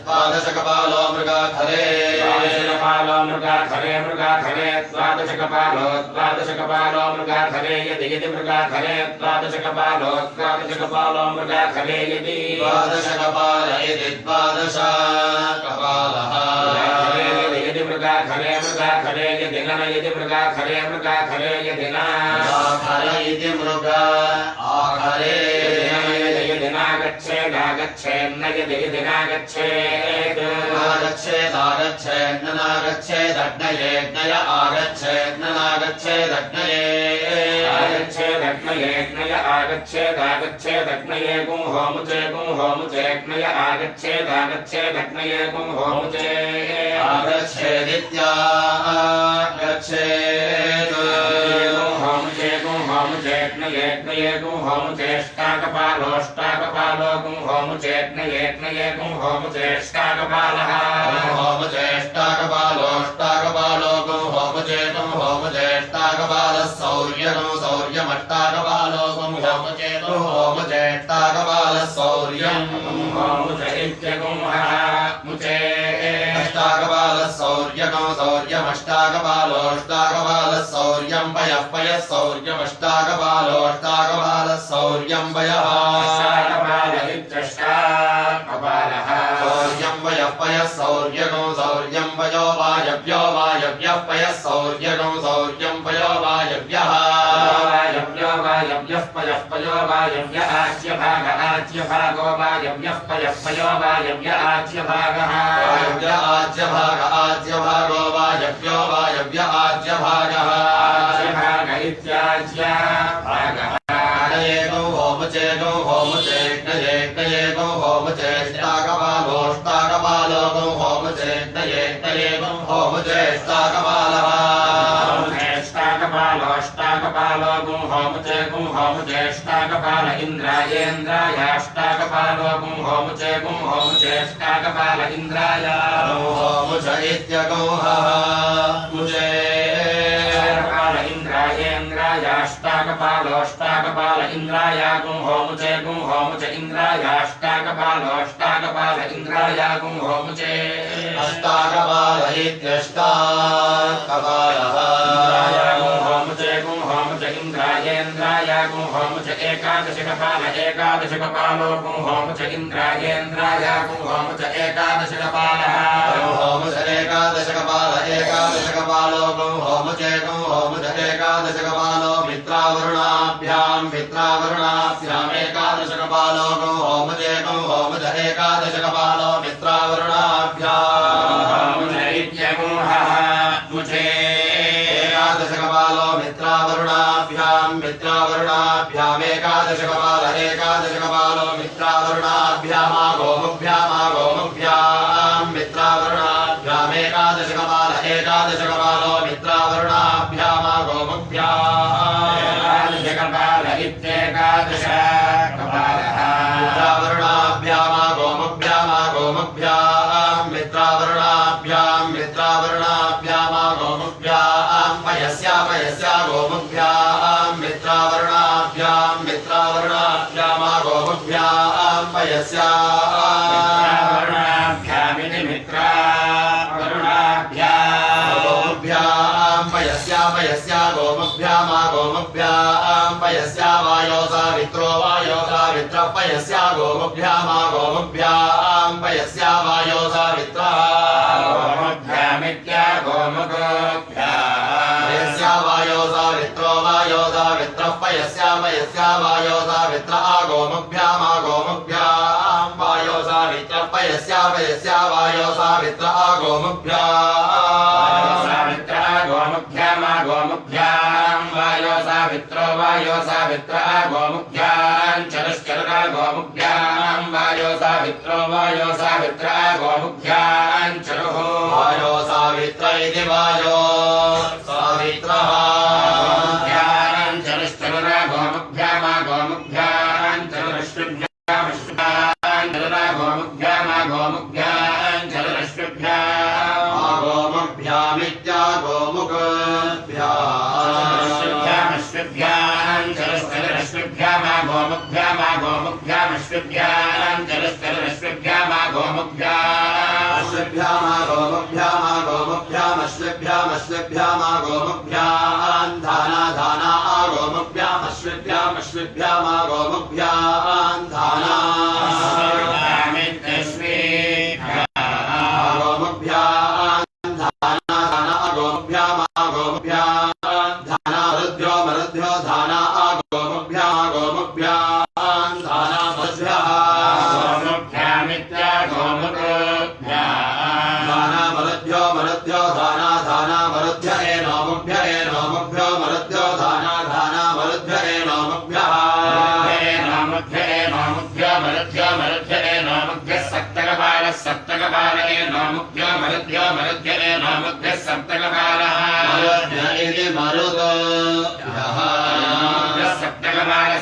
S1: द्वादशकपालो मृगाखरे
S2: द्वादशकपालो मृगाखरे द्वादशकपालो मृगाखरे यदि मृगाखरे द्वादशकपालो मृगाखरे यदि
S1: द्वादशकपाल यदि द्वादशकपालः
S2: यदि मृगाखरे यदि न यदि मृगाखरे यदि न
S1: इति मृगा आखरे
S2: यदि नागच्छेन्न यदि
S1: नागच्छेदग्नयेज्ञय
S2: आगच्छेदग्नये गुंहोमुचेग्नय आगच्छेदग्नये गुंहोमुचे
S1: आगच्छेदित्यागच्छेत्
S2: गुंहोमुचेग्नये गुंहोमुचेष्टाकपालो गुंहोमुचेग्नये गुंहोमुचेष्टाकपालः
S1: गुंहोमुचेष्टाकपालो गुंहोमुचेष्टाकपालः शौर्यमष्टाकपालो गुंहोमुचेष्टाकपालः शौर्यम्
S2: मुचे
S1: अष्टाकपालः शौर्यमष्टाकपालोष्टाकपालः शौर्यं पयः शौर्यमष्टाकपालोष्टाकपालः शौर्यं पयः शौर्यं पयः शौर्यं पयो वायव्यः पयः शौर्यं पयो वायव्यः
S2: पयो वायव्य आच्यभागो वायव्यः पयो वायव्य आच्यभागः
S1: आज्यभागो वायव्य आज्यभागः
S2: आच्यभाग इत्याज्य भागः
S1: होमुचेष्टाकपालो
S2: होमुचेष्टाकपालो गुंहोमुचेष्टाकपाल इंद्रायेन्द्रायाष्टाकपालो गुंहोमुचेष्टाकपाल इंद्राय
S1: होमुच इत्यगुंहः मुचे
S2: इंद्रायाष्टाकपालोष्टाकपाल इंद्राया गुंहोमुचे इंद्रायाष्टाकपालोष्टाकपाल इंद्राया गुंहोमुचे
S1: अष्टाकपाल इत्यष्टाकपालः
S2: गुंहोमुचे इंद्रायेन्द्राया गुंहोमुचे एकादशकपालो गुंहोमुचे इंद्रायेन्द्राया गुंहोमुचे एकादशकपालः
S1: होमुच एकादशकपालो गुंहोमुचे एकादशकपालो मित्रावरुणाभ्याम् एकादशकपालो गुंहोमुचे एकादशकपालो मित्रावरुणाभ्याम् एकादशकपालो मित्रावरुणाभ्याम् एकादशकपालो मित्रावरुणाभ्याम् मित्रावरुणाभ्याम् एकादशकपालो मित्रावरुणाभ्याम्
S2: इत्येकादशकपालः
S1: मित्रावरुणाभ्याम् पयस्या गोमुभ्याम् मित्रावरुणाभ्याम् पयस्या
S2: मित्रावरुणाभ्यामिति
S1: गोमुभ्याम् पयस्या गोमुभ्याम् पयस्या वायो सावित्रः पयस्या गोमुभ्याम् पयस्या वायो सावित्रः
S2: गोमुभ्यामित्या गोमुगोभ्याम्
S1: पयस्या वायो सावित्रः पयस्या वायो सावित्र गोमुभ्याम् वायो सावित्रः पयस्या वायो सावित्र
S2: गोमुभ्याम् वायो सावित्र गोमुभ्याम् चरुश्चरुरा गोमुभ्याम् वायो सावित्र गोमुभ्याम् चरुः
S1: वायो सावित्र इति वायो सावित्रः
S2: गोमुभ्याम् चरुश्चरुरा गोमुभ्याम् चरुश्चरुरा गोमुभ्याम् चरुश्चरुभ्याम्
S1: गोमुभ्यामित्या गोमुखभ्याम्
S2: चरुश्चरुभ्याम्
S1: गोमुभ्याम् धाना धाना गोमुभ्याम् धाना सप्तकपालये नोमुभ्यो मरुद्भ्यो मरुद्भ्ये नोमुभ्यः सप्तकपालः इति मरुतो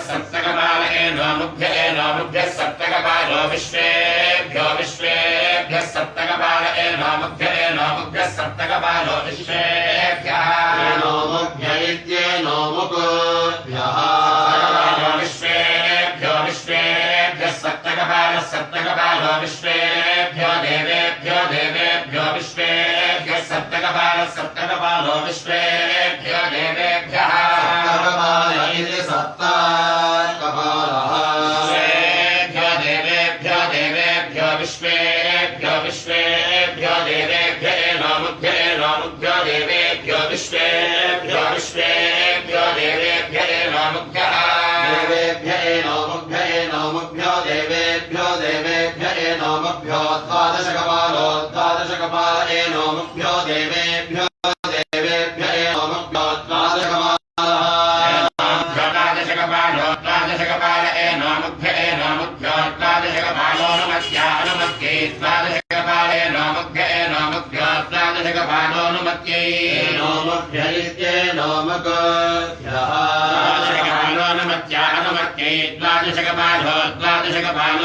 S1: सप्तकपालये नोमुभ्यः सप्तकपालो विश्वेभ्यो विश्वेभ्यः सप्तकपालये नोमुभ्यः सप्तकपालो विश्वेभ्यः नोमुभ्य इत्येनोमुभ्यः विश्वेभ्यो विश्वेभ्यः सप्तकपालो विश्वेभ्यो देवेभ्यो देवेभ्यो विश्वेभ्यः सप्तकपालो विश्वेभ्यो देवेभ्यः सप्तकपाल इति सप्तकपालः विश्वेभ्यो देवेभ्यो देवेभ्यो विश्वेभ्यो विश्वेभ्यो देवेभ्यो नोमुभ्यो देवेभ्यो विश्वेभ्यो विश्वेभ्यो देवेभ्यो नोमुभ्यः नोमुभ्यो देवेभ्यो नोमुभ्यो द्वादशकपालो द्वादशकपाले नोमुभ्यो देवेभ्यो नोमुभ्यो द्वादशकपालो द्वादशकपाले नोमुभ्यो द्वादशकपालो अनुमत्ये द्वादशकपाले नोमुभ्यो द्वादशकपालो अनुमत्ये नोमुभ्य इत्ये नोमुभ्यः अनुमत्ये द्वादशकपालो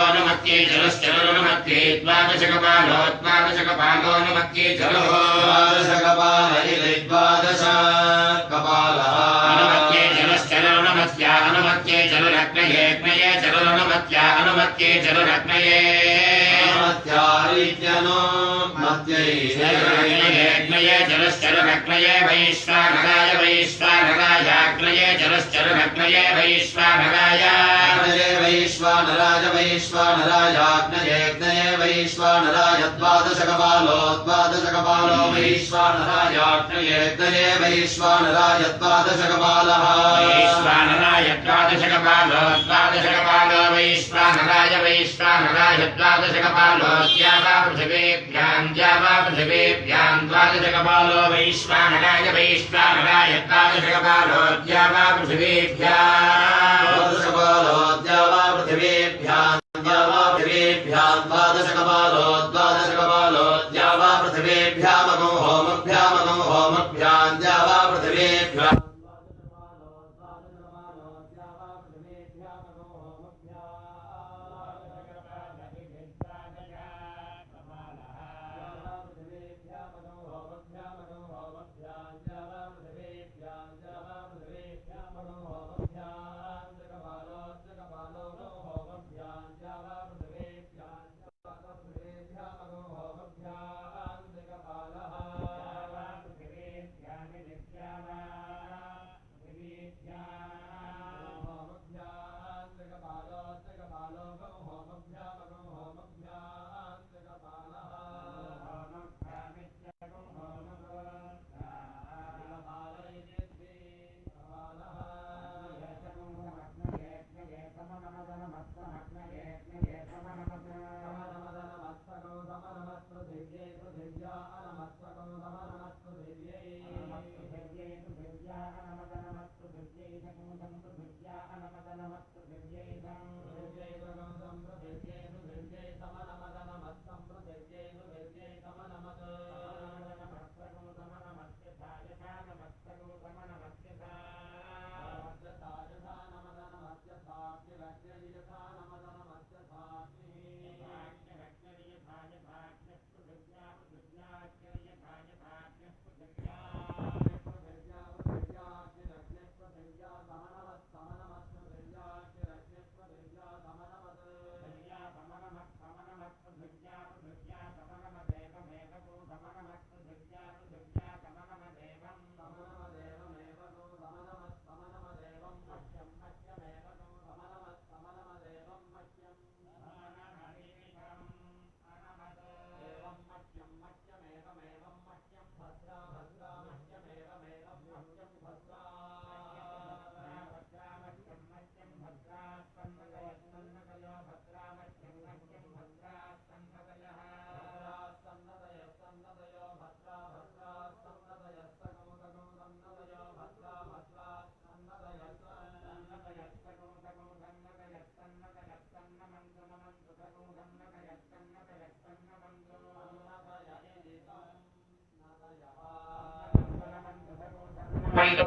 S1: अनुमत्ये जलश्चलनुमत्ये द्वादशकपालो अनुमत्ये जलो द्वादशकपाल इति द्वादशकपालः अनुमत्ये जलश्चलनुमत्या अनुमत्ये जलरग्नये जलनुमत्या अनुमत्ये जलरग्नये अनुमत्यारित्यनुमत्यै जलश्चलरग्नये वैश्वानराय वैश्वानरायाग्नये जलश्चलरग्नये वैश्वानराय वैश्वानरायाग्नये वैश्वानराय द्वादशकपालो वैश्वानरायाग्नये वैश्वानराय द्वादशकपालः वैश्वानराय द्वादशकपालो वैश्वानराय द्वादशकपालो द्यावा पृथिवीभ्याम् द्वादशकपालो वैश्वानराय द्वादशकपालो द्यावा पृथिवीभ्याम् द्वादशकपालो द्यावा पृथिवीभ्याम् द्वादशकपालो द्यावा पृथिवीभ्यामगो होमभ्याम् द्यावा पृथिवीभ्याम्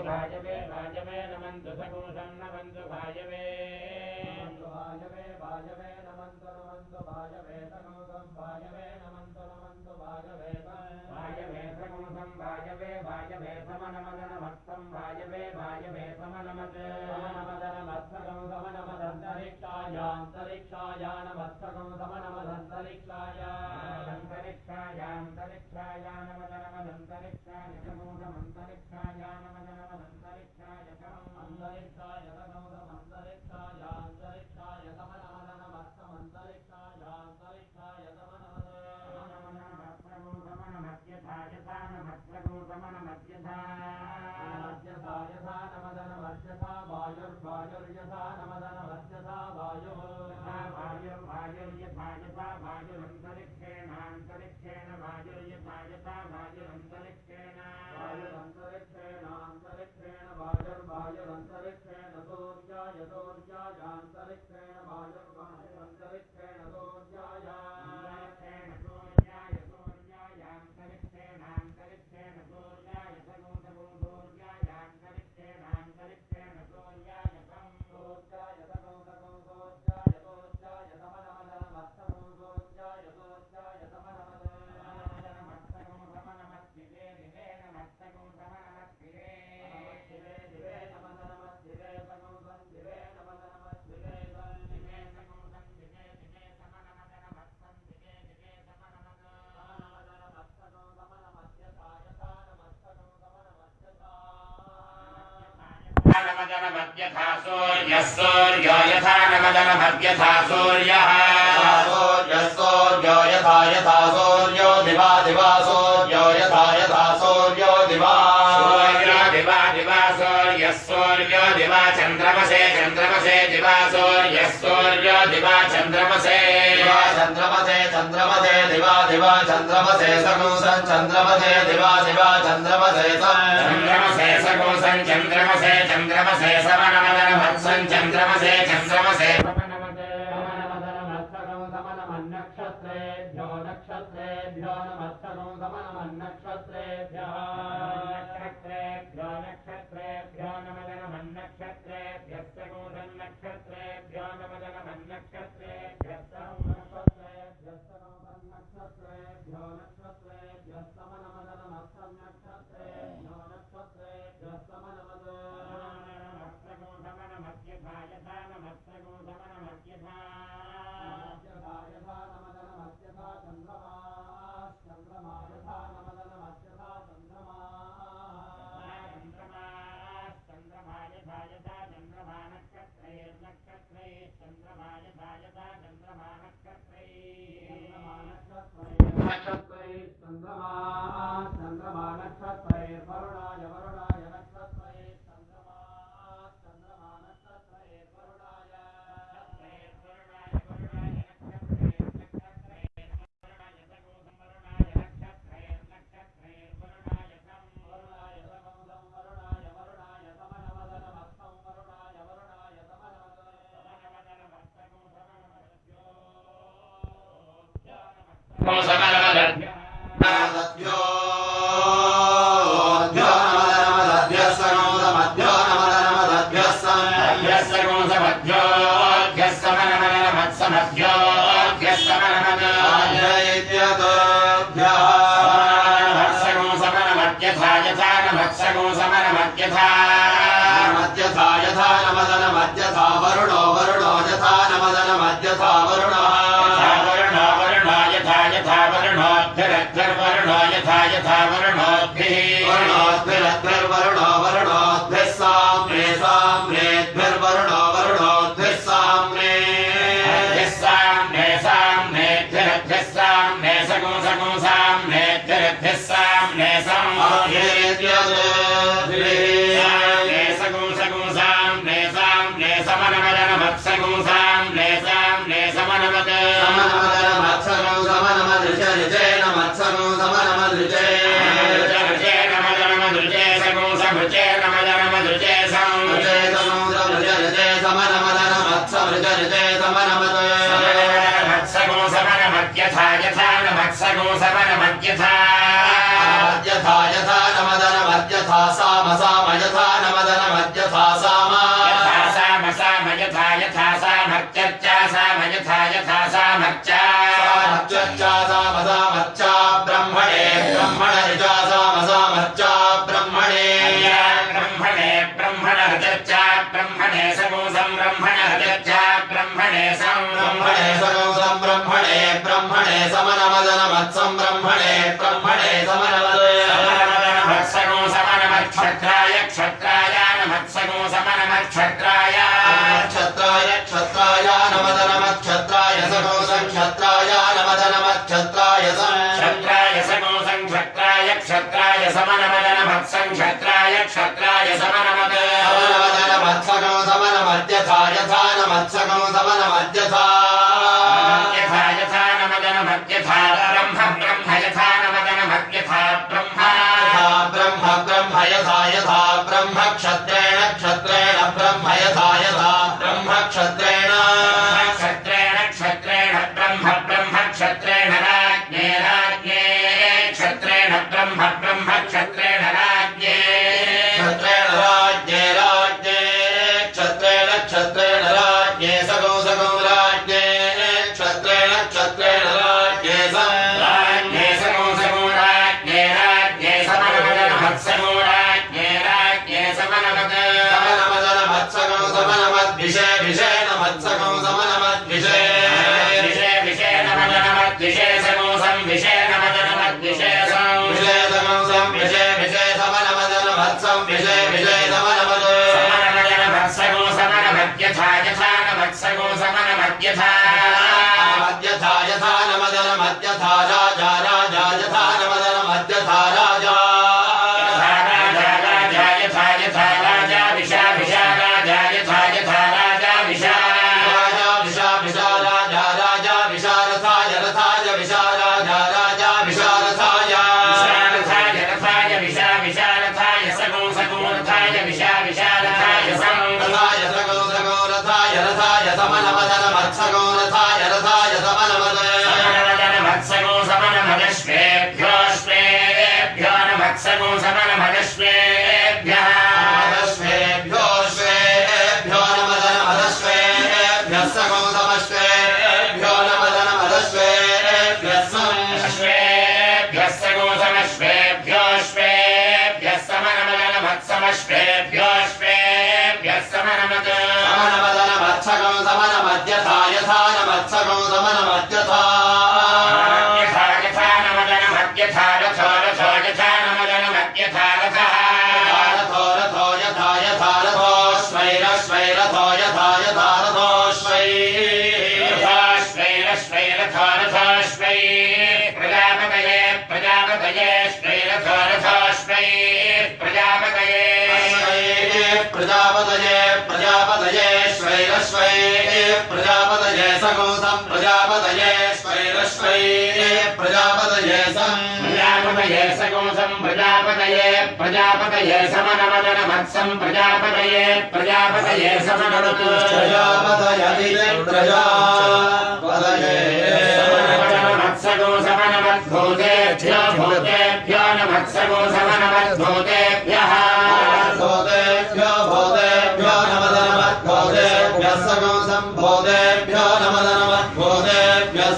S2: भाजवे भाजवे नमन्तु सकुशं नमन्तु भाजवे भाजवे भाजवे नमन्तु नमन्तु भाजवे सकुशं भाजवे नमन्तु नमन्तु भाजवे भाजवे सकुशं भाजवे भाजवे समनमदनमत्तं भाजवे भाजवे समनमदनमत्सकं समनमदन्तरिक्षायान्तरिक्षाया नमत्सकं समनमदन्तरिक्षाय अन्तरिक्षायान्तरिक्षाय नमदनमदन्तरिक्षाय समूढमन्तरिक्षाय नमदनमदन्तरिक्षाय अन्तरिक्षाय समूढमन्तरिक्षायान्तरिक्षाय समनमदनमत्समन्तरिक्षायान्तरिक्षाय समनमद्यथा वायुर्वायुर्यथा नमदनमद्यथा वायुः वायुर्वायुर्यथा यथा वायुरन्तरिक्षेणान्तरिक्षेण वायुर्यथा यथा वायुरन्तरिक्षेण वायुरन्तरिक्षेणान्तरिक्षेण वायुर्वायुरन्तरिक्षेण सूर्याय सूर्यायान्तरिक्षेण वायुर्वायुरन्तरिक्षेण सूर्याय सूर्याय सूर्यायान्तरिक्षेणान्तरिक्षेण सूर्याय सूर्यायान्तरिक्षेणान्तरिक्षेण सूर्याय सूर्याय नमदनमद्यथा सूर्यः सूर्यो यथा नमदनमद्यथा सूर्यः सूर्यो यथा यथा सूर्यो दिवा दिवा सूर्यो यथा यथा सूर्यो दिवा सूर्यो दिवा दिवा सूर्यः सूर्यो दिवा चन्द्रमसे चन्द्रमसे दिवा सूर्यः सूर्यो दिवा चन्द्रमसे चन्द्रमसे चन्द्रमसे दिवा दिवा चन्द्रमसे सकुशं चन्द्रमसे दिवा दिवा चन्द्रमसे चन्द्रमसे सकुशं चन्द्रमसे चन्द्रमसे समनमदनमत्सं चन्द्रमसे चन्द्रमसे समनमन्नक्षत्रेभ्यो नक्षत्रेभ्यो नमस्सकं समनमन्नक्षत्रेभ्यः नक्षत्रेभ्यो नक्षत्रेभ्यो नमदनमन्नक्षत्रेभ्यः सकुशं नक्षत्रेभ्यो नमदनमन्नक्षत्रेभ्यः नक्षत्रेभ्यो नक्षत्रेभ्यः समनमदनमत्सं नक्षत्रेभ्यो नक्षत्रेभ्यः समनमद्यथा यथा नमत्सकं समनमद्यथा नमदनमद्यथा चन्द्रमा चन्द्रमा यथा नमदनमद्यथा चन्द्रमा चन्द्रमा यथा यथा चन्द्रमा नक्षत्रे चन्द्रमा यथा यथा चन्द्रमा नक्षत्रे चन्द्रमा चन्द्रमा नक्षत्रे वरुणाय वरुणाय नक्षत्रे चन्द्रमा चन्द्रमा नक्षत्रे वरुणाय वरुणाय नक्षत्रे नक्षत्रे वरुणाय सकुशं वरुणाय नक्षत्रे नक्षत्रे वरुणाय सं वरुणाय सकुशं वरुणाय वरुणाय समनमदनमत्सं वरुणाय वरुणाय समनमदनमत्सकं समनमद्यो यथा नमदनमद्यथा वरुणो वरुणो यथा नमदनमद्यथा वरुणः वरुणो वरुणो यथा यथा वरुणोद्भिरद्भिर्वरुणो यथा यथा वरुणोद्भिर्वरुणोद्भिरद्भिर्वरुणो वरुणोद्भिः साम्ने साम्नेद्भिर्वरुणो वरुणोद्भिः साम्ने साम्ने साम्नेद्भिरद्भिः साम्ने सकुं सकुं साम्नेद्भिरद्भिः साम्ने समनमदनमत्सकुं साम्ने साम्ने समनमद समनमदनमत्सकुं समनमदृशऋचेन मत्सकुं समनमदृचे ऋचेन मदनमदृचे सकुं समृचेन मदनमदृचे समृचे सकुं समृचऋचे समनमदनमत्समृचऋचे समनमद समनमदनमत्सकुं समनमद्यथा यथा नमत्सकुं समनमद्यथा यथा यथा नमदनमद्यथा
S1: मद्यथा साम साम यथा नमदनमद्यथा साम
S2: यथा साम साम यथा यथा सामर्च्चा साम यथा यथा सामर्चा
S1: सामर्च्चा साम सामर्चा ब्रह्मणे ब्रह्मणर्चा साम सामर्चा ब्रह्मणे
S2: ब्रह्मणे ब्रह्मणर्चा ब्रह्मणे समूसं ब्रह्मणर्चा ब्रह्मणे सं
S1: ब्रह्मणे समूसं ब्रह्मणे ब्रह्मणे समनमदनमत्सं ब्रह्मणे ब्रह्मणे
S2: समनमत्सगो समनमत्क्षत्राय क्षत्राय नमत्सगो समनमत्क्षत्राय
S1: क्षत्राय क्षत्राय नमदनमत्क्षत्राय सगोसं क्षत्राय नमदनमत्क्षत्राय
S2: क्षत्राय सगोसं क्षत्राय क्षत्राय समनमदनमत्सं क्षत्राय क्षत्राय
S1: समनमदनमत्सगो समनमद्यथा यथा नमत्सगो समनमद्यथा
S2: यथा यथा नमदनमद्यथा ब्रह्म ब्रह्म यथा नमदनमद्यथा ब्रह्म
S1: ब्रह्म ब्रह्म यथा यथा ब्रह्म क्षत्रेण क्षत्रेण ब्रह्म यथा यथा ब्रह्म क्षत्रेण
S2: क्षत्रेण क्षत्रेण ब्रह्म ब्रह्म क्षत्रेण राज्ञे राज्ञे क्षत्रेण ब्रह्म ब्रह्म क्षत्रेण राज्ञे
S1: क्षत्रेण राज्ञे राज्ञे क्षत्रेण क्षत्रेण राज्ञे सगो सगो राज्ञे क्षत्रेण क्षत्रेण राज्ञे
S2: राज्ञे सगो सगो राज्ञे राज्ञे समनमदनमत्सगो राज्ञे राज्ञे
S1: समनमदनमत्सगो समनमद्विषे विषे नमत्सगो समनमद्विषे
S2: विषे विषे नमदनमद्विषे सगो संविषे नमदनमद्विषे
S1: विषे सगो संविषे विषे समनमदनमत्सं विषे विषे
S2: समनमदनमत्सगो समनमद्यथा यथा नमत्सगो समनमद्यथा
S1: मद्यथा यथा नमदनमद्यथा राजा राजा यथा नमदनमद्यथा राजा
S2: राजा राजा यथा यथा राजा विषा विषा राजा यथा यथा राजा विषा
S1: राजा विषा विषा राजा राजा विशारथाय रथाय विषा राजा राजा विशारथाय
S2: विशारथाय रथाय विषा विशारथाय सगो सगो रथाय विषा विशारथाय सं
S1: रथाय सगो सगो रथाय रथाय समनमदनमत्सगो रथाय रथाय
S2: समनमदनमत्सगो समनमदश्वेभ्यो श्वेभ्यो नमत्सगो समनमदश्वेभ्यः
S1: मदश्वेभ्यो श्वेभ्यो नमदनमदश्वेभ्यः सगो समश्वेभ्यो नमदनमदश्वेभ्यः
S2: अश्वेभ्यः सगो समश्वेभ्यो श्वेभ्यः समनमदनमत्समश्वेभ्यो श्वेभ्यः समनमद
S1: समनमदनमत्सगो समनमद्यथा यथा नमत्सगो समनमद्यथा
S2: यथा यथा नमदनमद्यथा रथो रथो यथा नमदनमद्यथा रथः
S1: रथो रथो यथा यथा रथोश्वैरश्वैरथो यथा यथा रथोश्वै
S2: रथोश्वैरश्वैरथो रथोश्वै प्रजापतये प्रजापतये श्वैरथो रथोश्वै प्रजापतये
S1: प्रजापतये प्रजापतये स्वैरश्वै प्रजापतये सगोसं प्रजापतये स्वैरश्वै प्रजापतये
S2: प्रजापतये सगोसं प्रजापतये प्रजापतये समनमदनमत्सं प्रजापतये प्रजापतये
S1: प्रजापतये प्रजापतये
S2: समनमत्सगो समनमद्भूतेभ्यो भूतेभ्यो नमत्सगो समनमद्भूतेभ्यः
S1: भूतेभ्यो भूतेभ्यो नमदनमद्भूतेभ्यः सगो सम्भूतेभ्यो नमदनमद्भूतेभ्यः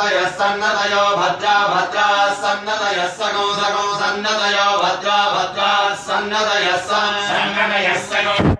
S1: सन्नतयः सन्नतयो भद्रा भद्रा सन्नतयः सगो सगो सन्नतयो भद्रा भद्रा सन्नतयः सन्नतयः सगो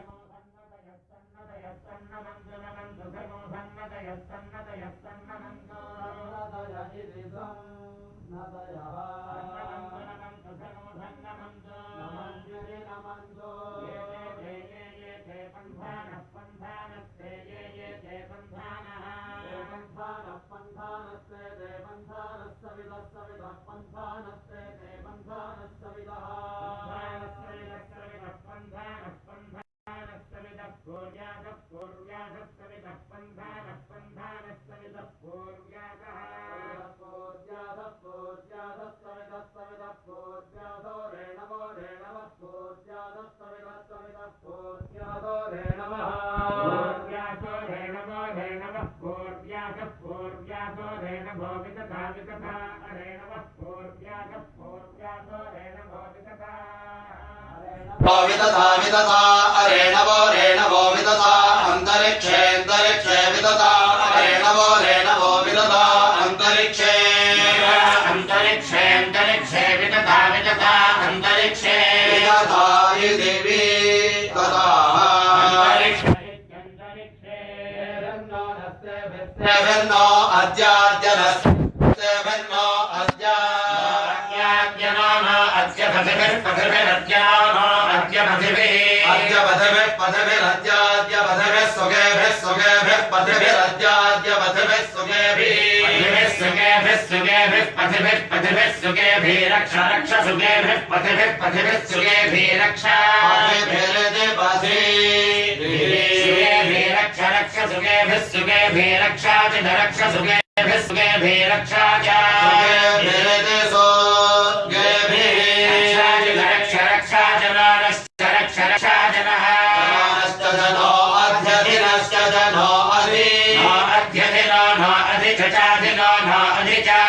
S1: विदता अरेणवो रेणवो विदता अंतरिक्षे अंतरिक्षे विदता अरेणवो रेणवो विदता अंतरिक्षे अंतरिक्षे अंतरिक्षे विदता विदता अंतरिक्षे विदता देवी तथा अंतरिक्षे भिन्नो अद्याद्यनस्ते भिन्नो रक्षा रक्षा सुगेभिः पथिभिः पथिभिः सुगेभिः रक्षा सुगेभिः रक्षा रक्षा सुगेभिः सुगेभिः रक्षा च रक्षा सुगेभिः सुगेभिः रक्षा च रक्षा रक्षा जनश्च रक्षा रक्षा जनः जनो अध्यधिनश्च जनो अध्यधिनो न अधिचाधिनो न अधिचा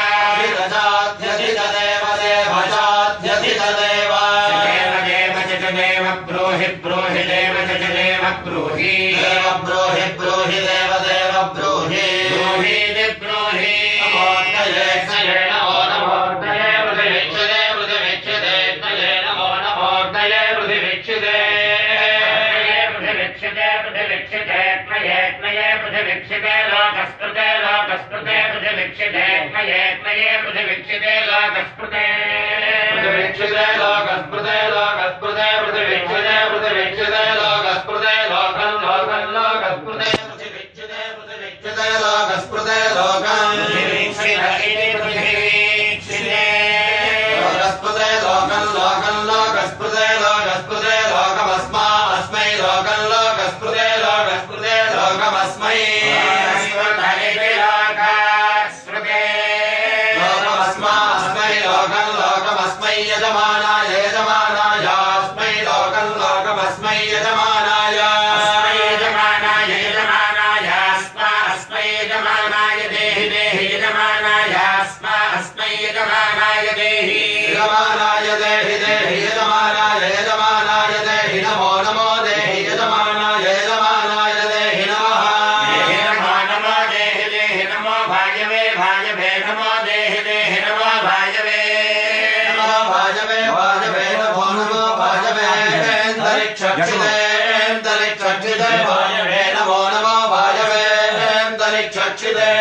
S1: ब्रूहि ब्रूहि देव च देव ब्रूहि ब्रूहि ब्रूहि देव देव ब्रूहि ब्रूहि ब्रूहि नमोर्तये नमो नमोर्तये पृथिवीक्षते पृथिवीक्षते तये नमो नमोर्तये पृथिवीक्षते पृथिवीक्षते पृथिवीक्षते त्वये त्वये पृथिवीक्षते लोकस्पृते लोकस्पृते पृथिवीक्षते त्वये त्वये पृथिवीक्षते लोकस्पृते पृथिवीक्षते लोकस्पृते लोकस्पृते पृथिवीक्षते पृथिवीक्षते लोकस्पृते लोकं लोकं लोकस्पृते पृथिवीक्षते पृथिवीक्षते लोकस्पृते लोकं पृथिवीक्षते इति पृथिवीक्षते लोकस्पृते लोकं लोकं लोकस्पृते लोकस्पृते लोकमस्मा अस्मै लोकं लोकस्पृते लोकस्पृते लोकमस्मै स्पृते इति लोकस्पृते लोकमस्मा अस्मै लोकं लोकमस्मै यजमानाय यजमानाय अस्मै लोकं लोकमस्मै यजमानाय अस्मै यजमानाय यजमानाय अस्मै यजमानाय देहि देहि यजमानाय अस्मै यजमानाय देहि यजमानाय देहि देहि यजमानाय यजमानाय देहि नमो नमो देहि यजमानाय यजमानाय देहि नमः नमो नमो देहि देहि नमो भायवे भायवे नमो देहि देहि नमो भायवे नमो भायवे भायवे नमो नमो भायवे अंतरिक्षक्षिते अंतरिक्षक्षिते भायवे नमो नमो भायवे अंतरिक्षक्षिते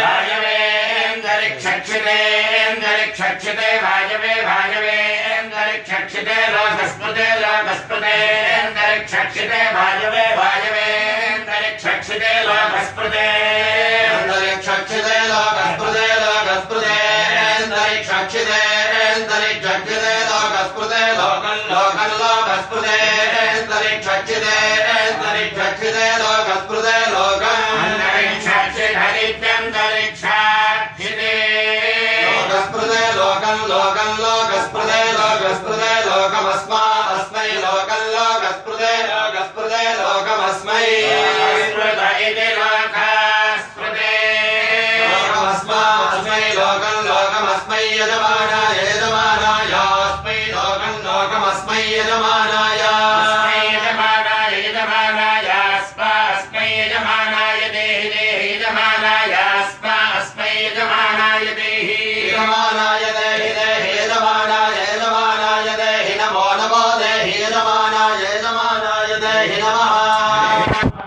S1: भायवे अंतरिक्षक्षिते अंतरिक्षक्षिते भायवे भायवे अंतरिक्षक्षिते लोकस्पृते लोकस्पृते अंतरिक्षक्षिते भायवे भायवे अंतरिक्षक्षिते लोकस्पृते अंतरिक्षक्षिते लोकस्पृते लोकस्पृते अंतरिक्षक्षिते अंतरिक्षक्षिते लोकस्पृते लोकं लोकं लोकस्पृते अंतरिक्षक्षिते अंतरिक्षक्षिते लोकस्पृते लोकं अंतरिक्षक्षिते लोकस्पृते लोकं लोकं लोकस्पृते लोकस्पृते लोकमस्मा अस्मै लोकं लोकस्पृते लोकस्पृते लोकमस्मै स्पृते इति लोकस्पृते लोकमस्मा अस्मै लोकं लोकमस्मै यजमानाय यजमानाय अस्मै लोकं लोकमस्मै यजमानाय अस्मै यजमानाय यजमानाय अस्मै यजमानाय देहि देहि यजमानाय अस्मै देहि नमः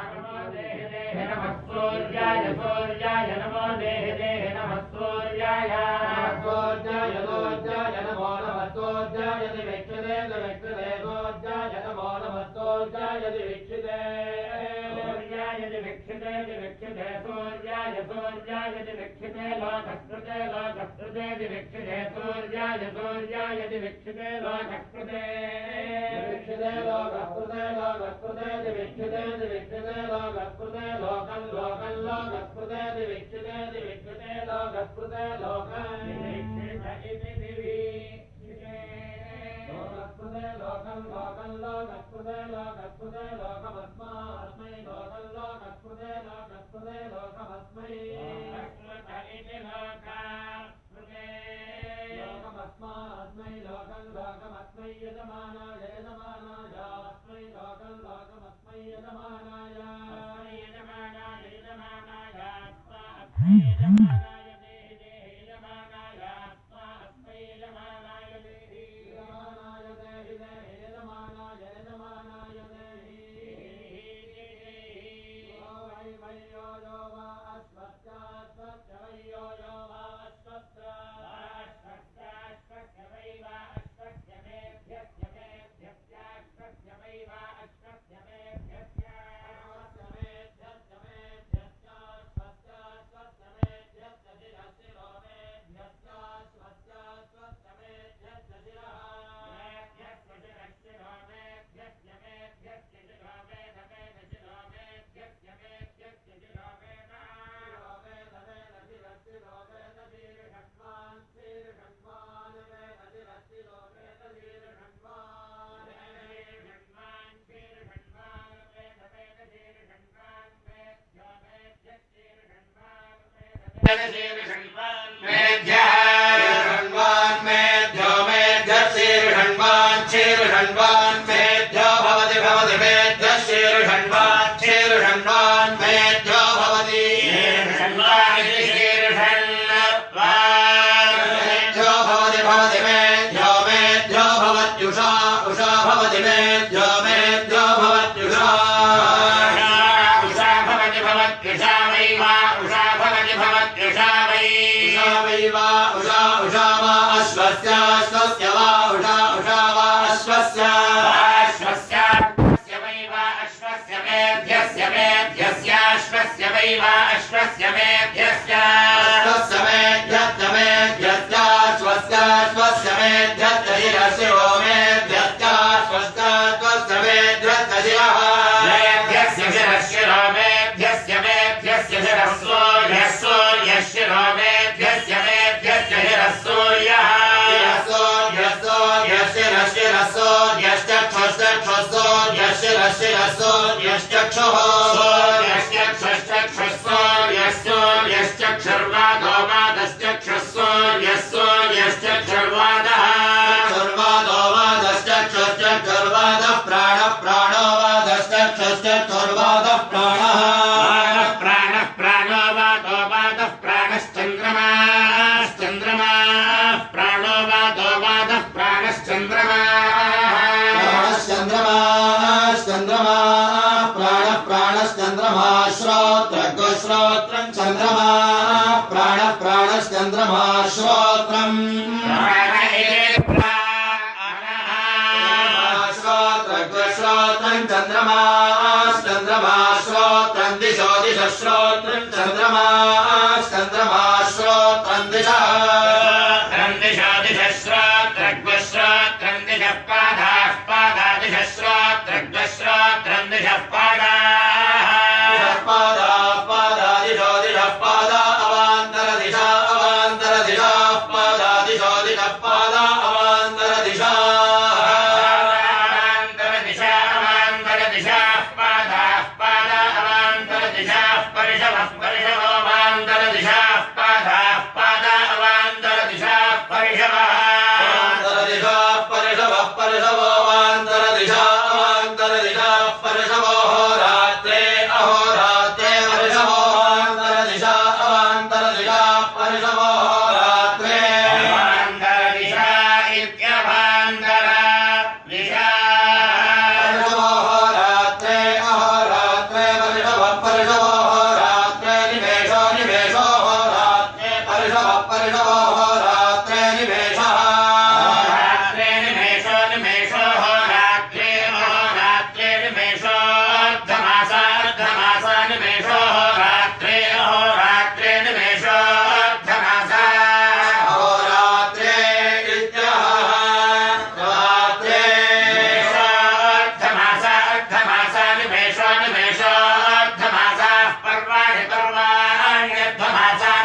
S2: निमेषोऽर्धमासाः पर्वाणि पर्वाण्यर्धमासाः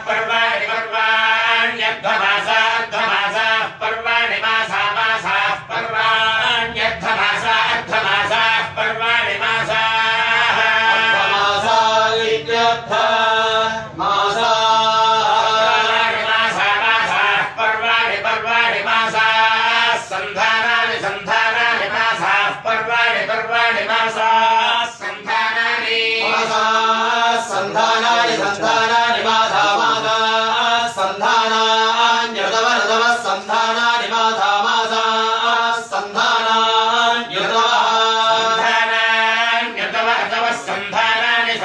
S2: पर्वाणि अर्धमासाः पर्वाणि मासाः पर्वाण्यर्धमासाः पर्वाणि मासाः पर्वाणि मासाः संधानानि मासाः पर्वाणि मासाः संधानानि
S3: संधानानि मासाः संधानान्यतवः संधानानि मासाः संधानान्यतवः
S2: संधानान्यतवः संधानानि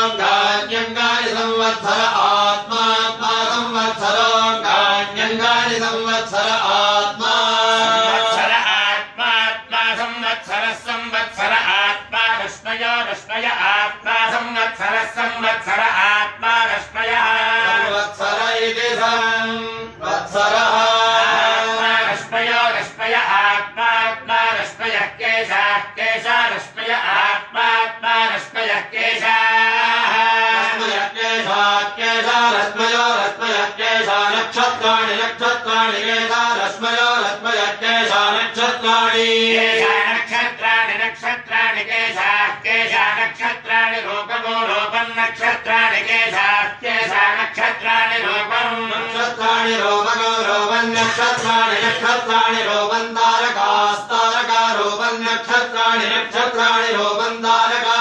S3: संवत्सराण्यङ्गानि संवत्सर आत्मा संवत्सराण्यङ्गानि संवत्सर आत्मा
S2: संवत्सर आत्मा रश्मय आत्मा संवत्सर आत्मा रश्मयः
S3: संवत्सर इति संवत्सरः
S2: रश्मय आत्मा रश्मयः केशा रश्मय आत्मा रश्मयः केशाः
S3: रश्मयो केशा नक्षत्राणि केशा रश्मयो केशा नक्षत्राणि
S2: नक्षत्राणि केशा नक्षत्राणि रूपं नक्षत्राणि केशा नक्षत्राणि रूपं
S3: नक्षत्राणि रोपं नक्षत्राणि रोपं तारका रोपं नक्षत्राणि रोपं तारका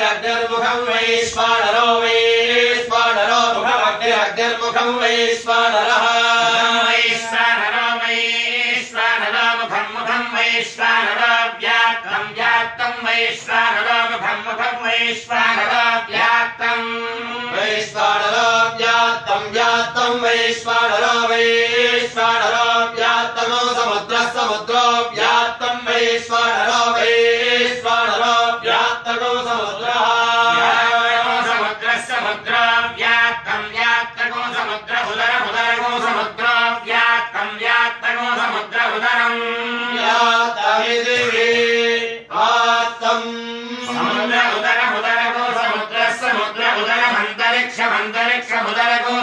S3: अग्निर्मुखं वैश्वानरो मुखमग्निर्मुखं वैश्वानरः
S2: मुखं वैश्वानरो व्यात्तं वैश्वानरो मुखं वैश्वानरो व्यात्तं
S3: वैश्वानरो व्यात्तमो समुद्रो व्यात्तं वैश्वानरो व्यात्तमो समुद्रः
S2: समुद्र व्यात्तको समुद्र उदरको समुद्र व्यात्तको समुद्र उदरं उदरको समुद्र उदरमन्तरिक्षमुदरको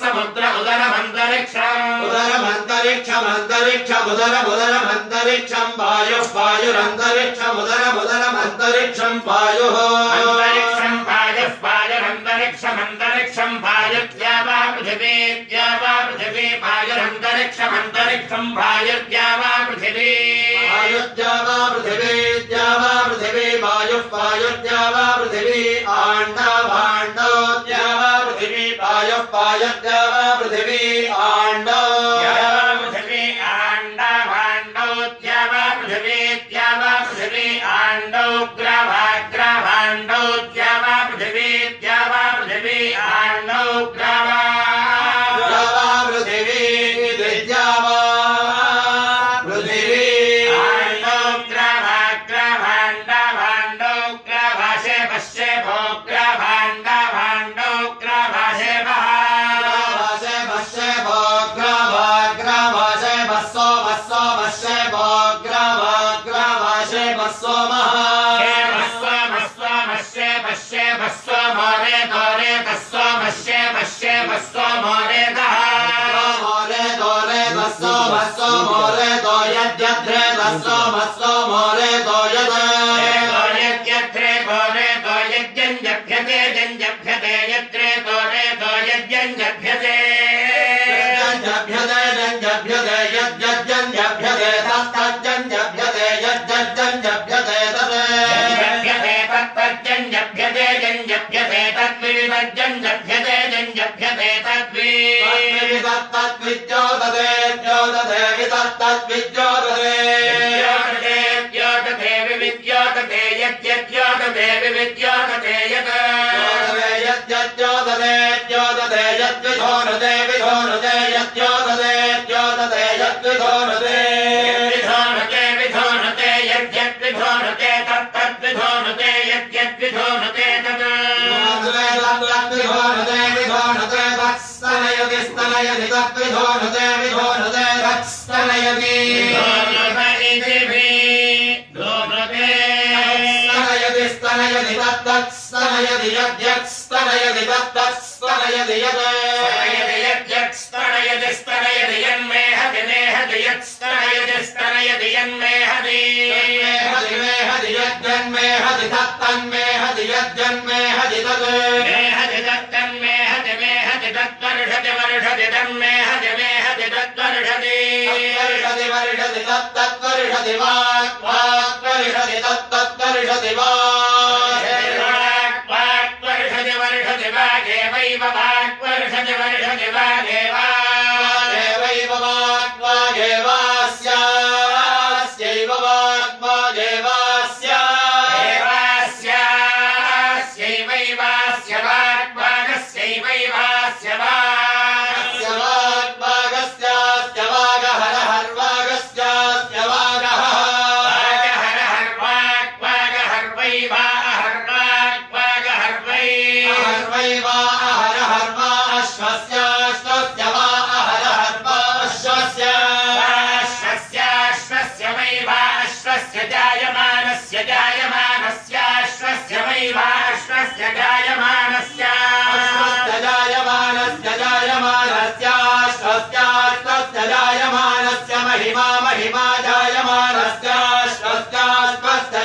S2: समुद्र उदरमन्तरिक्षं वायुरन्तरिक्षमुदरमन्तरिक्षं वायुः अन्तरिक्षं वायुर्द्यावा पृथिवी वायुरन्तरिक्षमन्तरिक्षं वायुर्द्यावा पृथिवी वायुः वायुर्द्यावा पृथिवी आण्डो द्यावा पृथिवी वायुः
S3: वायुः पायद्या वा पृथिवी आण्डौ
S2: पृथिवी आण्डौ द्या वा पृथिवी आण्डौ ग्राभाण्डौ द्या वा पृथिवी आण्डौ ग्रावा
S3: पृथिवी द्विजा वा पृथिवी
S2: आण्डौ ग्राभाण्डौ ग्राभाषे पश्ये भो ग्राभाण्डौ ग्राभाषे
S3: ग्राभाषे पश्ये भो ग्राभाषे भस्सो पश्ये भो ग्राभाषे भस्सो
S2: पश्ये भस्सो मोरे दोरे तस्सो पश्ये भस्सो मोरे दः
S3: मोरे दोरे भस्सो मोरे दो यद्यद्रे भस्सो मोरे दो
S2: यद्रे गोरे दो यज्ञप्यते यत्रे दोरे दो यज्ञप्यते
S3: जञ्जभ्यते यद्यज्जन्यभ्यते तत्तज्जन्यभ्यते यद्यज्जन्यभ्यते
S2: तत्तज्जन्यभ्यते जञ्जभ्यते तद्विविधज्जन्यभ्यते जञ्जभ्यते
S3: तद्विद्योतते द्योतते वितत्तद्विद्योतते
S2: द्योतते विविद्योतते यद्यद्योतते विविद्योतते यत्
S3: यद्यद्योतते द्योतते यद्विधोनुते विधोनुते यद्योतते द्योतते यद्विधोनुते
S2: विधोनुते यद्यद्विधोनुते तत्तद्विधोनुते यद्यद्विधोनुते तत्
S3: विधोनुते तत्स्तनयति स्तनयति तद्विधोनुते विधोनुते तत्स्तनयति स्तनयति तत्तत्स्तनयति यद्यत्स्तनयति तत्तत्स्तनयति
S2: स्तनयति यन्मेहति मेहति यत्स्तनयति स्तनयति यन्मेहति
S3: यद्जन्मेहति तत्तन्मेहति यद्जन्मेहति तत्
S2: मेहति तत्तन्मेहति मेहति तत्वर्षति वर्षति तन्मेहति मेहति तत्वर्षति
S3: वर्षति तत्तत्वर्षति वाक्वर्षति तत्तत्वर्षति
S2: वाक्वर्षति वर्षति वागेवैव वाक्वर्षति वर्षति वागेव
S3: देवैव वाग्वागेवास्यैव वाग्वागेवास्य
S2: देवास्यैवैवास्य वाग्वागस्यैवैवास्य
S3: वाग्वागस्यास्य वागहरहर्वागस्यास्य वागः हर्वैवाहरहर्वा अश्वस्याश्वस्य वा अहरहर्वाश्वस्य
S2: अश्वस्य जायमानस्य जायमानस्याश्वस्य
S3: जायमानस्याश्वस्य जायमानस्य महिमा जायमानस्याश्वस्य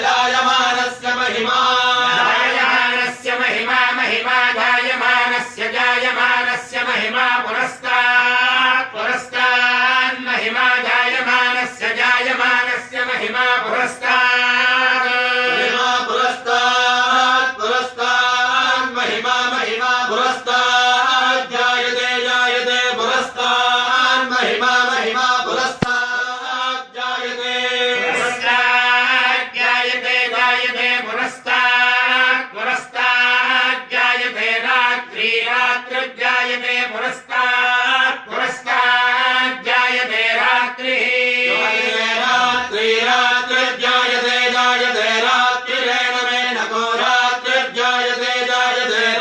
S3: जायमानस्य महिमा
S2: जायमानस्य महिमा पुरस्तान् महिमा जायमानस्य महिमा पुरस्तान्
S3: महिमा पुरस्तात् जायते पुरस्तान् महिमा पुरस्तात् जायते
S2: पुरस्तात् जायते रात्रिर्जायते पुरस्तात् जायते रात्रिः
S3: रात्रिर्जायते रात्रिरेण मेनको रात्रिर्जायते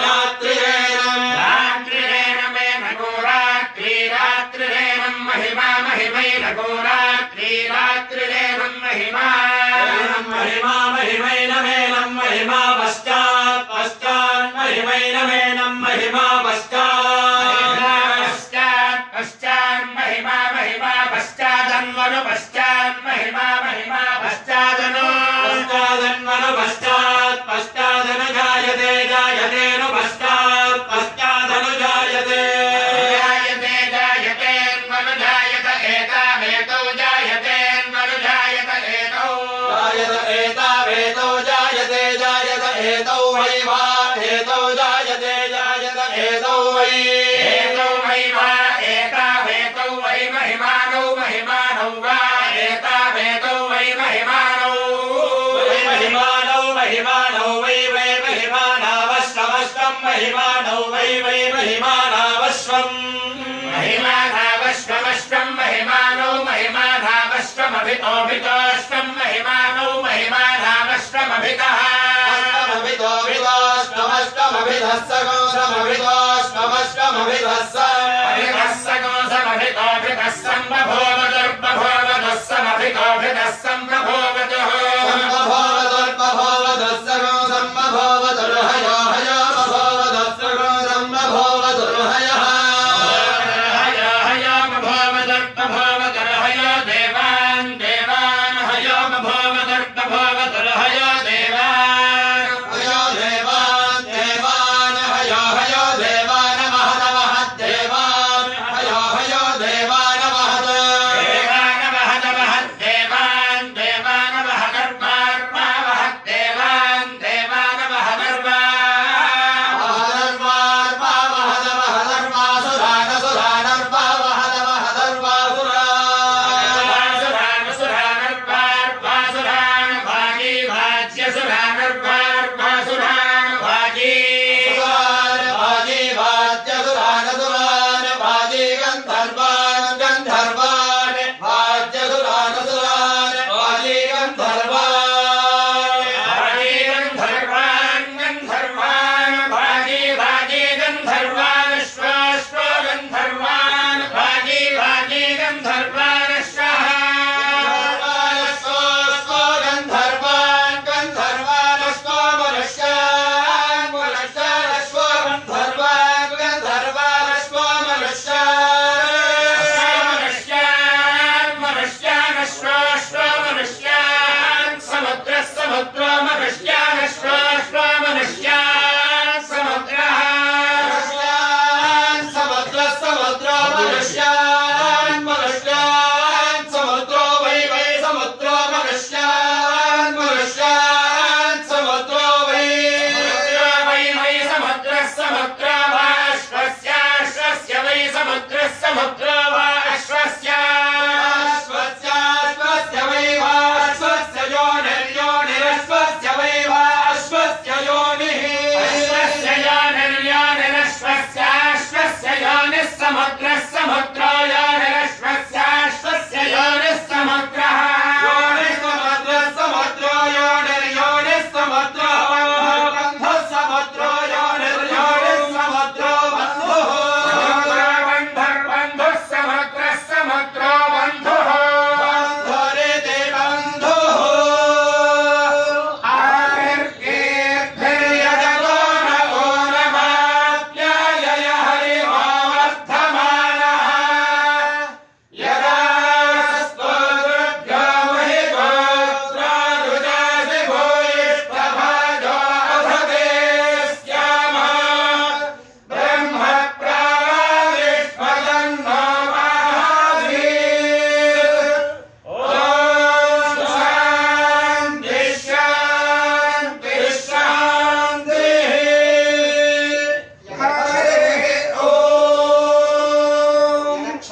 S2: रात्रिरेण मेनको रात्रिरेणं महिमैनको रात्रिरेणं महिमा
S3: महिमैनमेनं महिमा पश्चात् महिमैनमेनं महिमा
S2: पश्चात् महिमा पश्चादन्वनु पश्चात् महिमा पश्चादनु
S3: पश्चादनु जायतेनु पश्चादनु जायते
S2: जायतेन्वनु जायत एतावेतौ जायतेन्वनु जायत एतौ
S3: एतावेतौ जायते एतौ वैवा एतौ जायते महिमानावश्वम्
S2: महिमानावश्वमश्वम् महिमानो महिमानावश्वमभितोऽभितोऽश्वम् महिमानो महिमानावश्वमभितः
S3: अभितोऽभितोऽभितोऽष्टमष्टमभितः